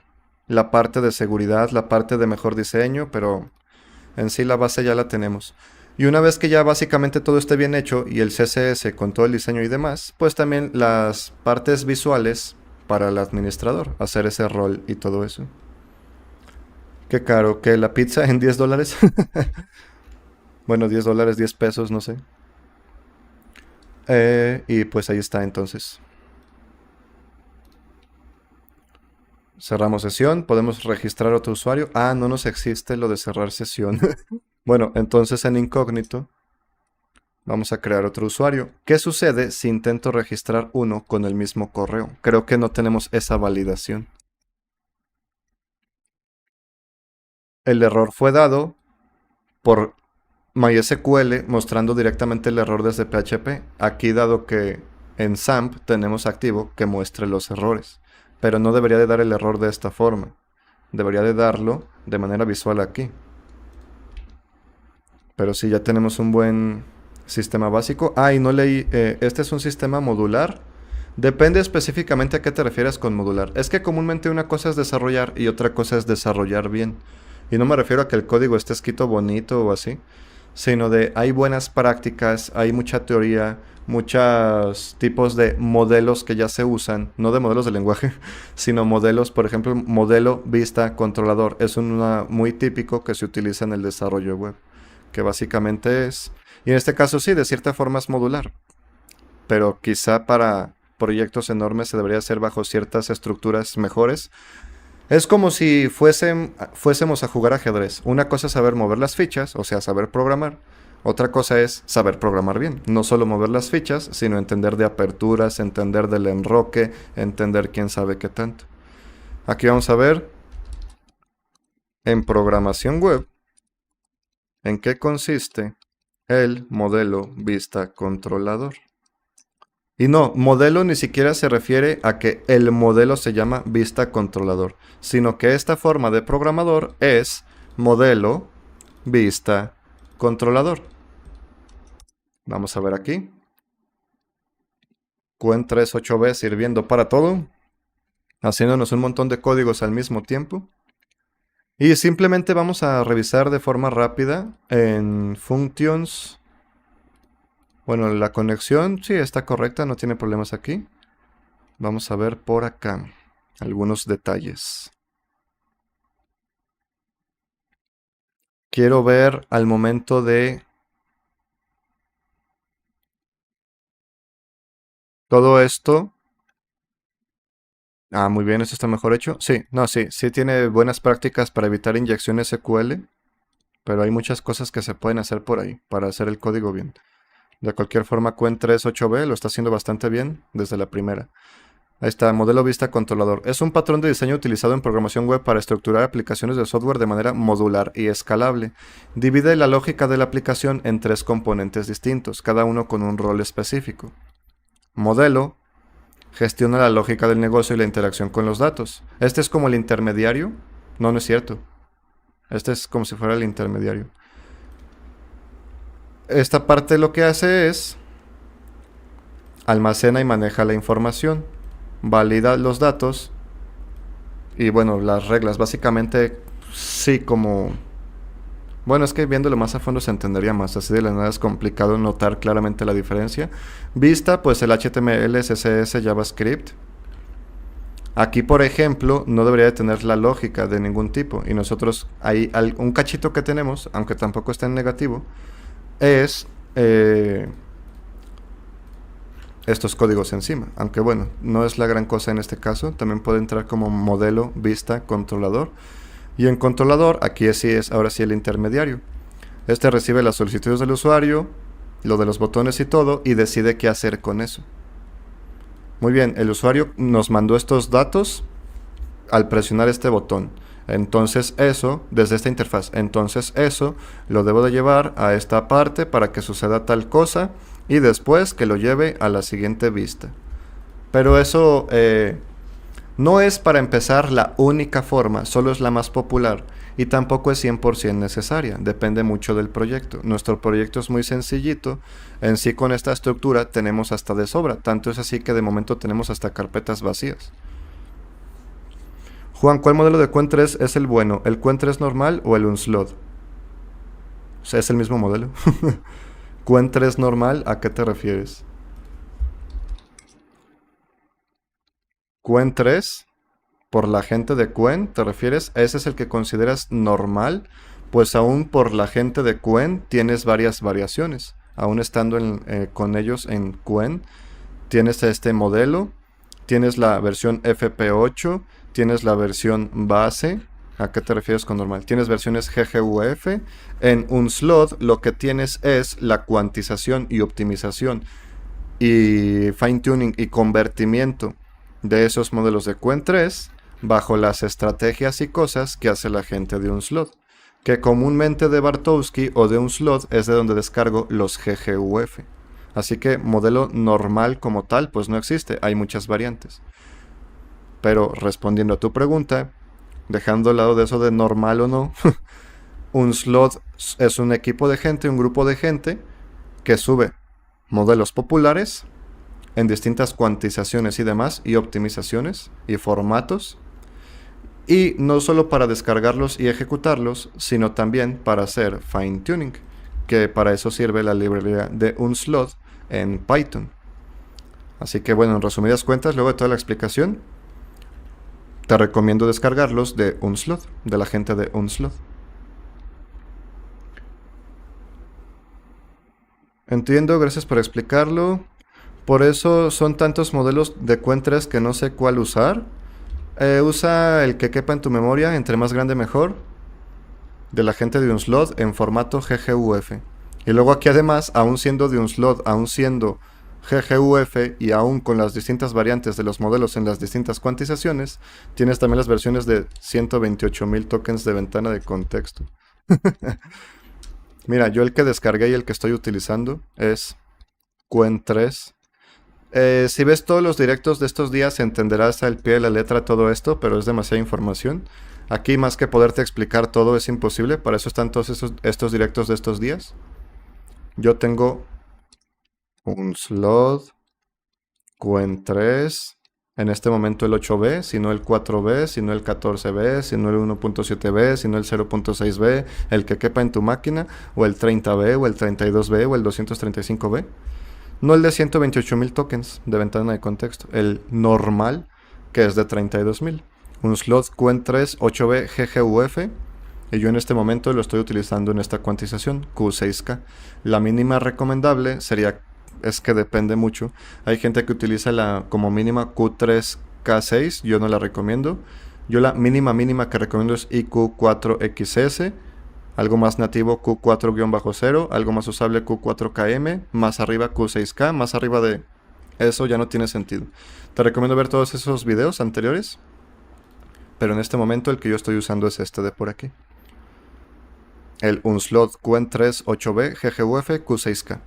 S1: la parte de seguridad, la parte de mejor diseño, pero en sí la base ya la tenemos. Y una vez que ya básicamente todo esté bien hecho y el CSS con todo el diseño y demás, pues también las partes visuales para el administrador, hacer ese rol y todo eso. Qué caro, que la pizza en $10. Bueno, $10, 10 pesos, no sé. Y pues ahí está entonces. Cerramos sesión, podemos registrar otro usuario. Ah, no nos existe lo de cerrar sesión. Bueno, entonces en incógnito vamos a crear otro usuario. ¿Qué sucede si intento registrar uno con el mismo correo? Creo que no tenemos esa validación. El error fue dado por MySQL mostrando directamente el error desde PHP. Aquí, dado que en XAMPP tenemos activo que muestre los errores, pero no debería de dar el error de esta forma. Debería de darlo de manera visual aquí. Pero sí, ya tenemos un buen sistema básico. Ah, y no leí, este es un sistema modular. Depende específicamente a qué te refieres con modular. Es que comúnmente una cosa es desarrollar y otra cosa es desarrollar bien. Y no me refiero a que el código esté escrito bonito o así, sino de hay buenas prácticas, hay mucha teoría, muchos tipos de modelos que ya se usan, no de modelos de lenguaje, sino modelos, por ejemplo, modelo vista controlador. Es una muy típico que se utiliza en el desarrollo web, que básicamente es, y en este caso sí, de cierta forma es modular, pero quizá para proyectos enormes se debería hacer bajo ciertas estructuras mejores. Es como si fuésemos a jugar ajedrez. Una cosa es saber mover las fichas, o sea, saber programar. Otra cosa es saber programar bien. No solo mover las fichas, sino entender de aperturas, entender del enroque, entender quién sabe qué tanto. Aquí vamos a ver en programación web en qué consiste el modelo vista controlador. Y no, modelo ni siquiera se refiere a que el modelo se llama vista controlador, sino que esta forma de programador es modelo vista controlador. Vamos a ver aquí. Qwen38b sirviendo para todo, haciéndonos un montón de códigos al mismo tiempo. Y simplemente vamos a revisar de forma rápida en functions. Bueno, la conexión sí está correcta, no tiene problemas aquí. Vamos a ver por acá algunos detalles. Quiero ver al momento de todo esto. Ah, muy bien, esto está mejor hecho. Sí, no, sí tiene buenas prácticas para evitar inyección SQL, pero hay muchas cosas que se pueden hacer por ahí para hacer el código bien. De cualquier forma, Qwen38b lo está haciendo bastante bien desde la primera. Ahí está, modelo vista controlador. Es un patrón de diseño utilizado en programación web para estructurar aplicaciones de software de manera modular y escalable. Divide la lógica de la aplicación en 3 componentes distintos, cada uno con un rol específico. Modelo gestiona la lógica del negocio y la interacción con los datos. Este es como el intermediario. No, no es cierto. Este es como si fuera el intermediario. Esta parte lo que hace es almacena y maneja la información, valida los datos y bueno, las reglas. Básicamente sí, como... Bueno, es que viéndolo más a fondo se entendería más. Así de la nada es complicado notar claramente la diferencia. Vista, pues el HTML, CSS, JavaScript. Aquí, por ejemplo, no debería de tener la lógica de ningún tipo. Y nosotros, hay un cachito que tenemos, aunque tampoco está en negativo, es estos códigos encima. Aunque bueno, no es la gran cosa en este caso. También puede entrar como modelo, vista, controlador. Y en controlador, aquí sí es ahora sí el intermediario. Este recibe las solicitudes del usuario, lo de los botones y todo, y decide qué hacer con eso. Muy bien, el usuario nos mandó estos datos al presionar este botón. Entonces eso, desde esta interfaz, entonces eso lo debo de llevar a esta parte para que suceda tal cosa y después que lo lleve a la siguiente vista. Pero eso No es para empezar la única forma, solo es la más popular y tampoco es 100% necesaria, depende mucho del proyecto. Nuestro proyecto es muy sencillito, en sí con esta estructura tenemos hasta de sobra, tanto es así que de momento tenemos hasta carpetas vacías. Juan, ¿cuál modelo de Qwen 3 es el bueno? ¿El Qwen 3 normal o el Unslot? O sea, es el mismo modelo. Qwen 3 normal, ¿a qué te refieres? Qwen 3, por la gente de Qwen, ¿te refieres? ¿Ese es el que consideras normal? Pues aún por la gente de Qwen tienes varias variaciones. Aún estando con ellos en Qwen, tienes este modelo, tienes la versión FP8, tienes la versión base. ¿A qué te refieres con normal? Tienes versiones GGUF. En Unslot lo que tienes es la cuantización y optimización y fine tuning y convertimiento de esos modelos de Qwen 3 bajo las estrategias y cosas que hace la gente de Unslot, que comúnmente de Bartowski o de Unslot es de donde descargo los GGUF. Así que modelo normal como tal pues no existe, hay muchas variantes. Pero respondiendo a tu pregunta, dejando al lado de eso de normal o no, Unslot es un equipo de gente, un grupo de gente que sube modelos populares en distintas cuantizaciones y demás, y optimizaciones y formatos, y no solo para descargarlos y ejecutarlos, sino también para hacer fine tuning, que para eso sirve la librería de Unslot en Python. Así que bueno, en resumidas cuentas, luego de toda la explicación, te recomiendo descargarlos de Unslot, de la gente de Unslot. Entiendo, gracias por explicarlo. Por eso son tantos modelos de Qwen 3 que no sé cuál usar. Usa el que quepa en tu memoria, entre más grande mejor, de la gente de Unslot en formato GGUF. Y luego aquí además, aún siendo de Unslot, aún siendo GGUF y aún con las distintas variantes de los modelos en las distintas cuantizaciones, tienes también las versiones de 128.000 tokens de ventana de contexto. Mira, yo el que descargué y el que estoy utilizando es Qwen 3. Si ves todos los directos de estos días entenderás al pie de la letra todo esto, pero es demasiada información. Aquí más que poderte explicar todo es imposible, para eso están todos estos directos de estos días. Yo tengo Unslot, Qwen 3, en este momento el 8B, si no el 4B, si no el 14B, si no el 1.7B, si no el 0.6B, el que quepa en tu máquina, o el 30B, o el 32B, o el 235B. No el de 128.000 tokens de ventana de contexto, el normal, que es de 32.000. Unslot Qwen 3 8B GGUF, y yo en este momento lo estoy utilizando en esta cuantización, Q6K. La mínima recomendable es que depende mucho. Hay gente que utiliza como mínima Q3K6, yo no la recomiendo. Yo la mínima que recomiendo es IQ4XS, algo más nativo Q4-0, algo más usable Q4KM, más arriba Q6K, más arriba de eso ya no tiene sentido. Te recomiendo ver todos esos videos anteriores, pero en este momento el que yo estoy usando es este de por aquí. El Unslot Qwen 3 8B GGUF Q6K.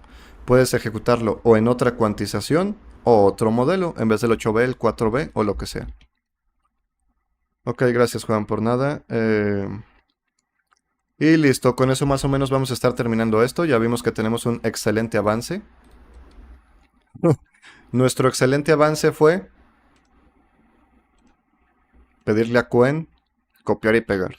S1: Puedes ejecutarlo o en otra cuantización o otro modelo, en vez del 8B, el 4B o lo que sea. Ok, gracias Juan, por nada. Y listo, con eso más o menos vamos a estar terminando esto. Ya vimos que tenemos un excelente avance. Nuestro excelente avance fue pedirle a Qwen copiar y pegar.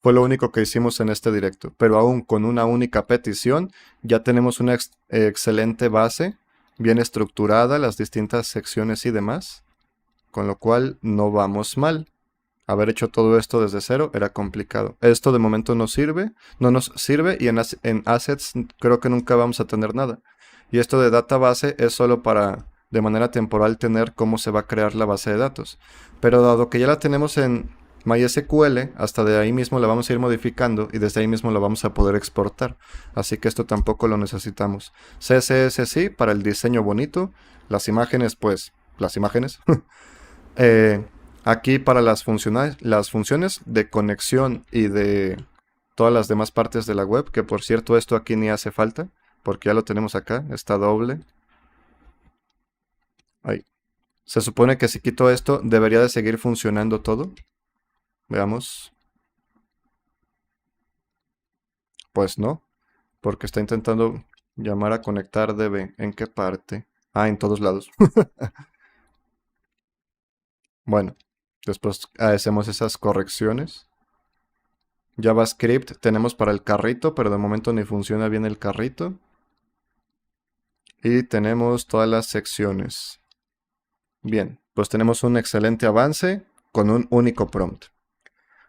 S1: Fue lo único que hicimos en este directo. Pero aún con una única petición ya tenemos una excelente base, bien estructurada, las distintas secciones y demás. Con lo cual no vamos mal. Haber hecho todo esto desde cero era complicado. Esto de momento no nos sirve y en assets creo que nunca vamos a tener nada. Y esto de database es solo para de manera temporal tener cómo se va a crear la base de datos. Pero dado que ya la tenemos en MySQL, hasta de ahí mismo la vamos a ir modificando y desde ahí mismo la vamos a poder exportar. Así que esto tampoco lo necesitamos. CSS sí, para el diseño bonito. Las imágenes, pues, las imágenes. Aquí para las funciones de conexión y de todas las demás partes de la web, que por cierto esto aquí ni hace falta, porque ya lo tenemos acá, está doble. Ahí. Se supone que si quito esto, debería de seguir funcionando todo. Veamos. Pues no, porque está intentando llamar a conectar DB. ¿En qué parte? Ah, en todos lados. Bueno, después hacemos esas correcciones. JavaScript tenemos para el carrito, pero de momento ni funciona bien el carrito. Y tenemos todas las secciones. Bien, pues tenemos un excelente avance con un único prompt.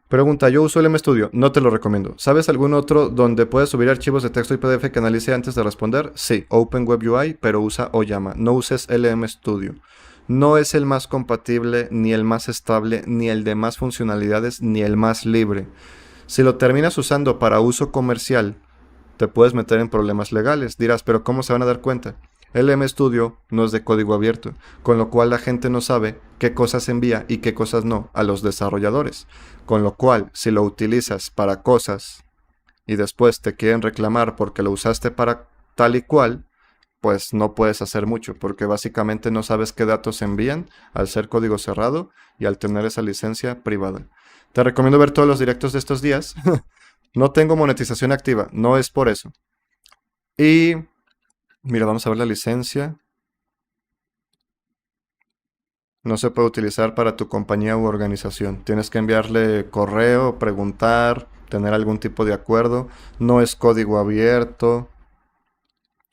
S1: Pregunta, yo uso el MStudio, no te lo recomiendo. ¿Sabes algún otro donde puedes subir archivos de texto y PDF que analice antes de responder? Sí, OpenWebUI, pero usa Oyama. No uses LMStudio. No es el más compatible, ni el más estable, ni el de más funcionalidades, ni el más libre. Si lo terminas usando para uso comercial, te puedes meter en problemas legales. Dirás, pero ¿cómo se van a dar cuenta? El MStudio no es de código abierto, con lo cual la gente no sabe qué cosas envía y qué cosas no a los desarrolladores. Con lo cual, si lo utilizas para cosas y después te quieren reclamar porque lo usaste para tal y cual, pues no puedes hacer mucho, porque básicamente no sabes qué datos envían al ser código cerrado y al tener esa licencia privada. Te recomiendo ver todos los directos de estos días. No tengo monetización activa, no es por eso. Y mira, vamos a ver la licencia. No se puede utilizar para tu compañía u organización. Tienes que enviarle correo, preguntar, tener algún tipo de acuerdo. No es código abierto,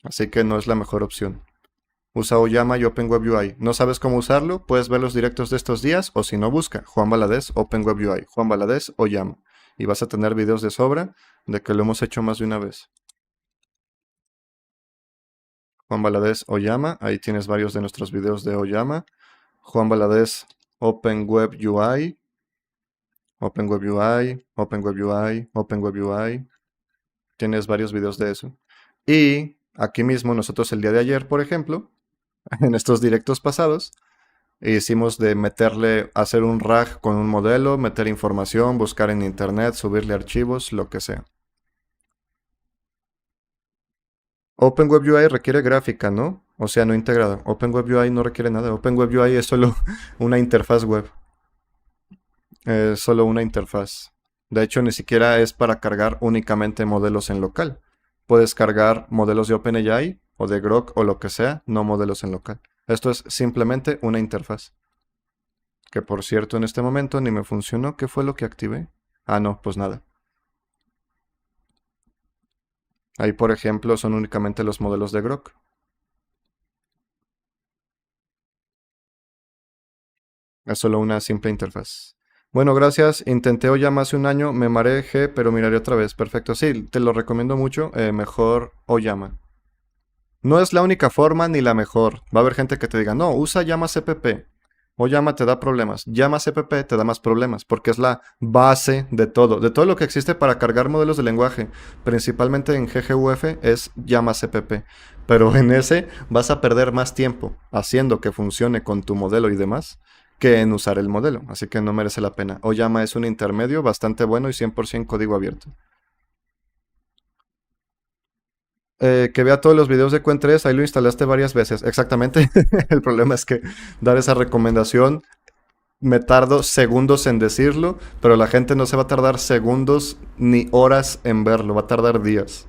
S1: así que no es la mejor opción. Usa Oyama y OpenWebUI. ¿No sabes cómo usarlo? Puedes ver los directos de estos días o si no, busca Juan Valadez OpenWebUI, Juan Valadez Oyama. Y vas a tener videos de sobra de que lo hemos hecho más de una vez. Juan Valadez Oyama, ahí tienes varios de nuestros videos de Oyama. Juan Valadez OpenWebUI, OpenWebUI, OpenWebUI, OpenWebUI. Tienes varios videos de eso. Y aquí mismo nosotros el día de ayer, por ejemplo, en estos directos pasados, hicimos de meterle, hacer un RAG con un modelo, meter información, buscar en internet, subirle archivos, lo que sea. OpenWebUI requiere gráfica, ¿no? O sea, no integrada. OpenWebUI no requiere nada. OpenWebUI es solo una interfaz web. Es solo una interfaz. De hecho, ni siquiera es para cargar únicamente modelos en local. Puedes cargar modelos de OpenAI o de Grok o lo que sea, no modelos en local. Esto es simplemente una interfaz. Que por cierto, en este momento ni me funcionó. ¿Qué fue lo que activé? Ah, no, pues nada. Ahí, por ejemplo, son únicamente los modelos de Grok. Es solo una simple interfaz. Bueno, gracias. Intenté Oyama hace un año, me mareé, pero miraré otra vez. Perfecto. Sí, te lo recomiendo mucho. Mejor Oyama. No es la única forma ni la mejor. Va a haber gente que te diga, no, usa Llama CPP. Oyama te da problemas. Llama CPP te da más problemas porque es la base de todo. De todo lo que existe para cargar modelos de lenguaje, principalmente en GGUF, es Llama CPP. Pero en ese vas a perder más tiempo haciendo que funcione con tu modelo y demás que en usar el modelo. Así que no merece la pena. Oyama es un intermedio bastante bueno y 100% código abierto. Que vea todos los videos de Quen3, ahí lo instalaste varias veces. Exactamente. El problema es que dar esa recomendación me tardo segundos en decirlo, pero la gente no se va a tardar segundos ni horas en verlo, va a tardar días.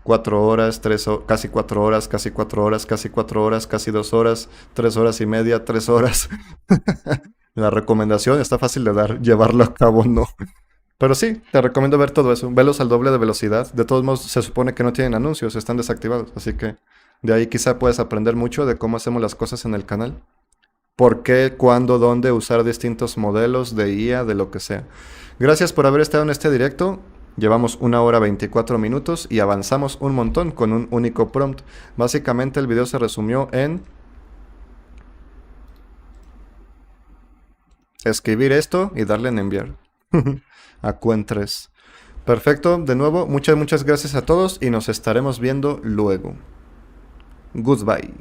S1: 4 horas, casi 4 horas, casi 4 horas, casi 4 horas, casi 2 horas, 3 horas y media, 3 horas. La recomendación está fácil de dar, llevarlo a cabo no. Pero sí, te recomiendo ver todo eso. Velos al doble de velocidad. De todos modos, se supone que no tienen anuncios, están desactivados. Así que de ahí quizá puedes aprender mucho de cómo hacemos las cosas en el canal. Por qué, cuándo, dónde usar distintos modelos de IA, de lo que sea. Gracias por haber estado en este directo. Llevamos 1 hora 24 minutos y avanzamos un montón con un único prompt. Básicamente el video se resumió en escribir esto y darle en enviar. A Quen3. Perfecto, de nuevo, muchas gracias a todos y nos estaremos viendo luego. Goodbye.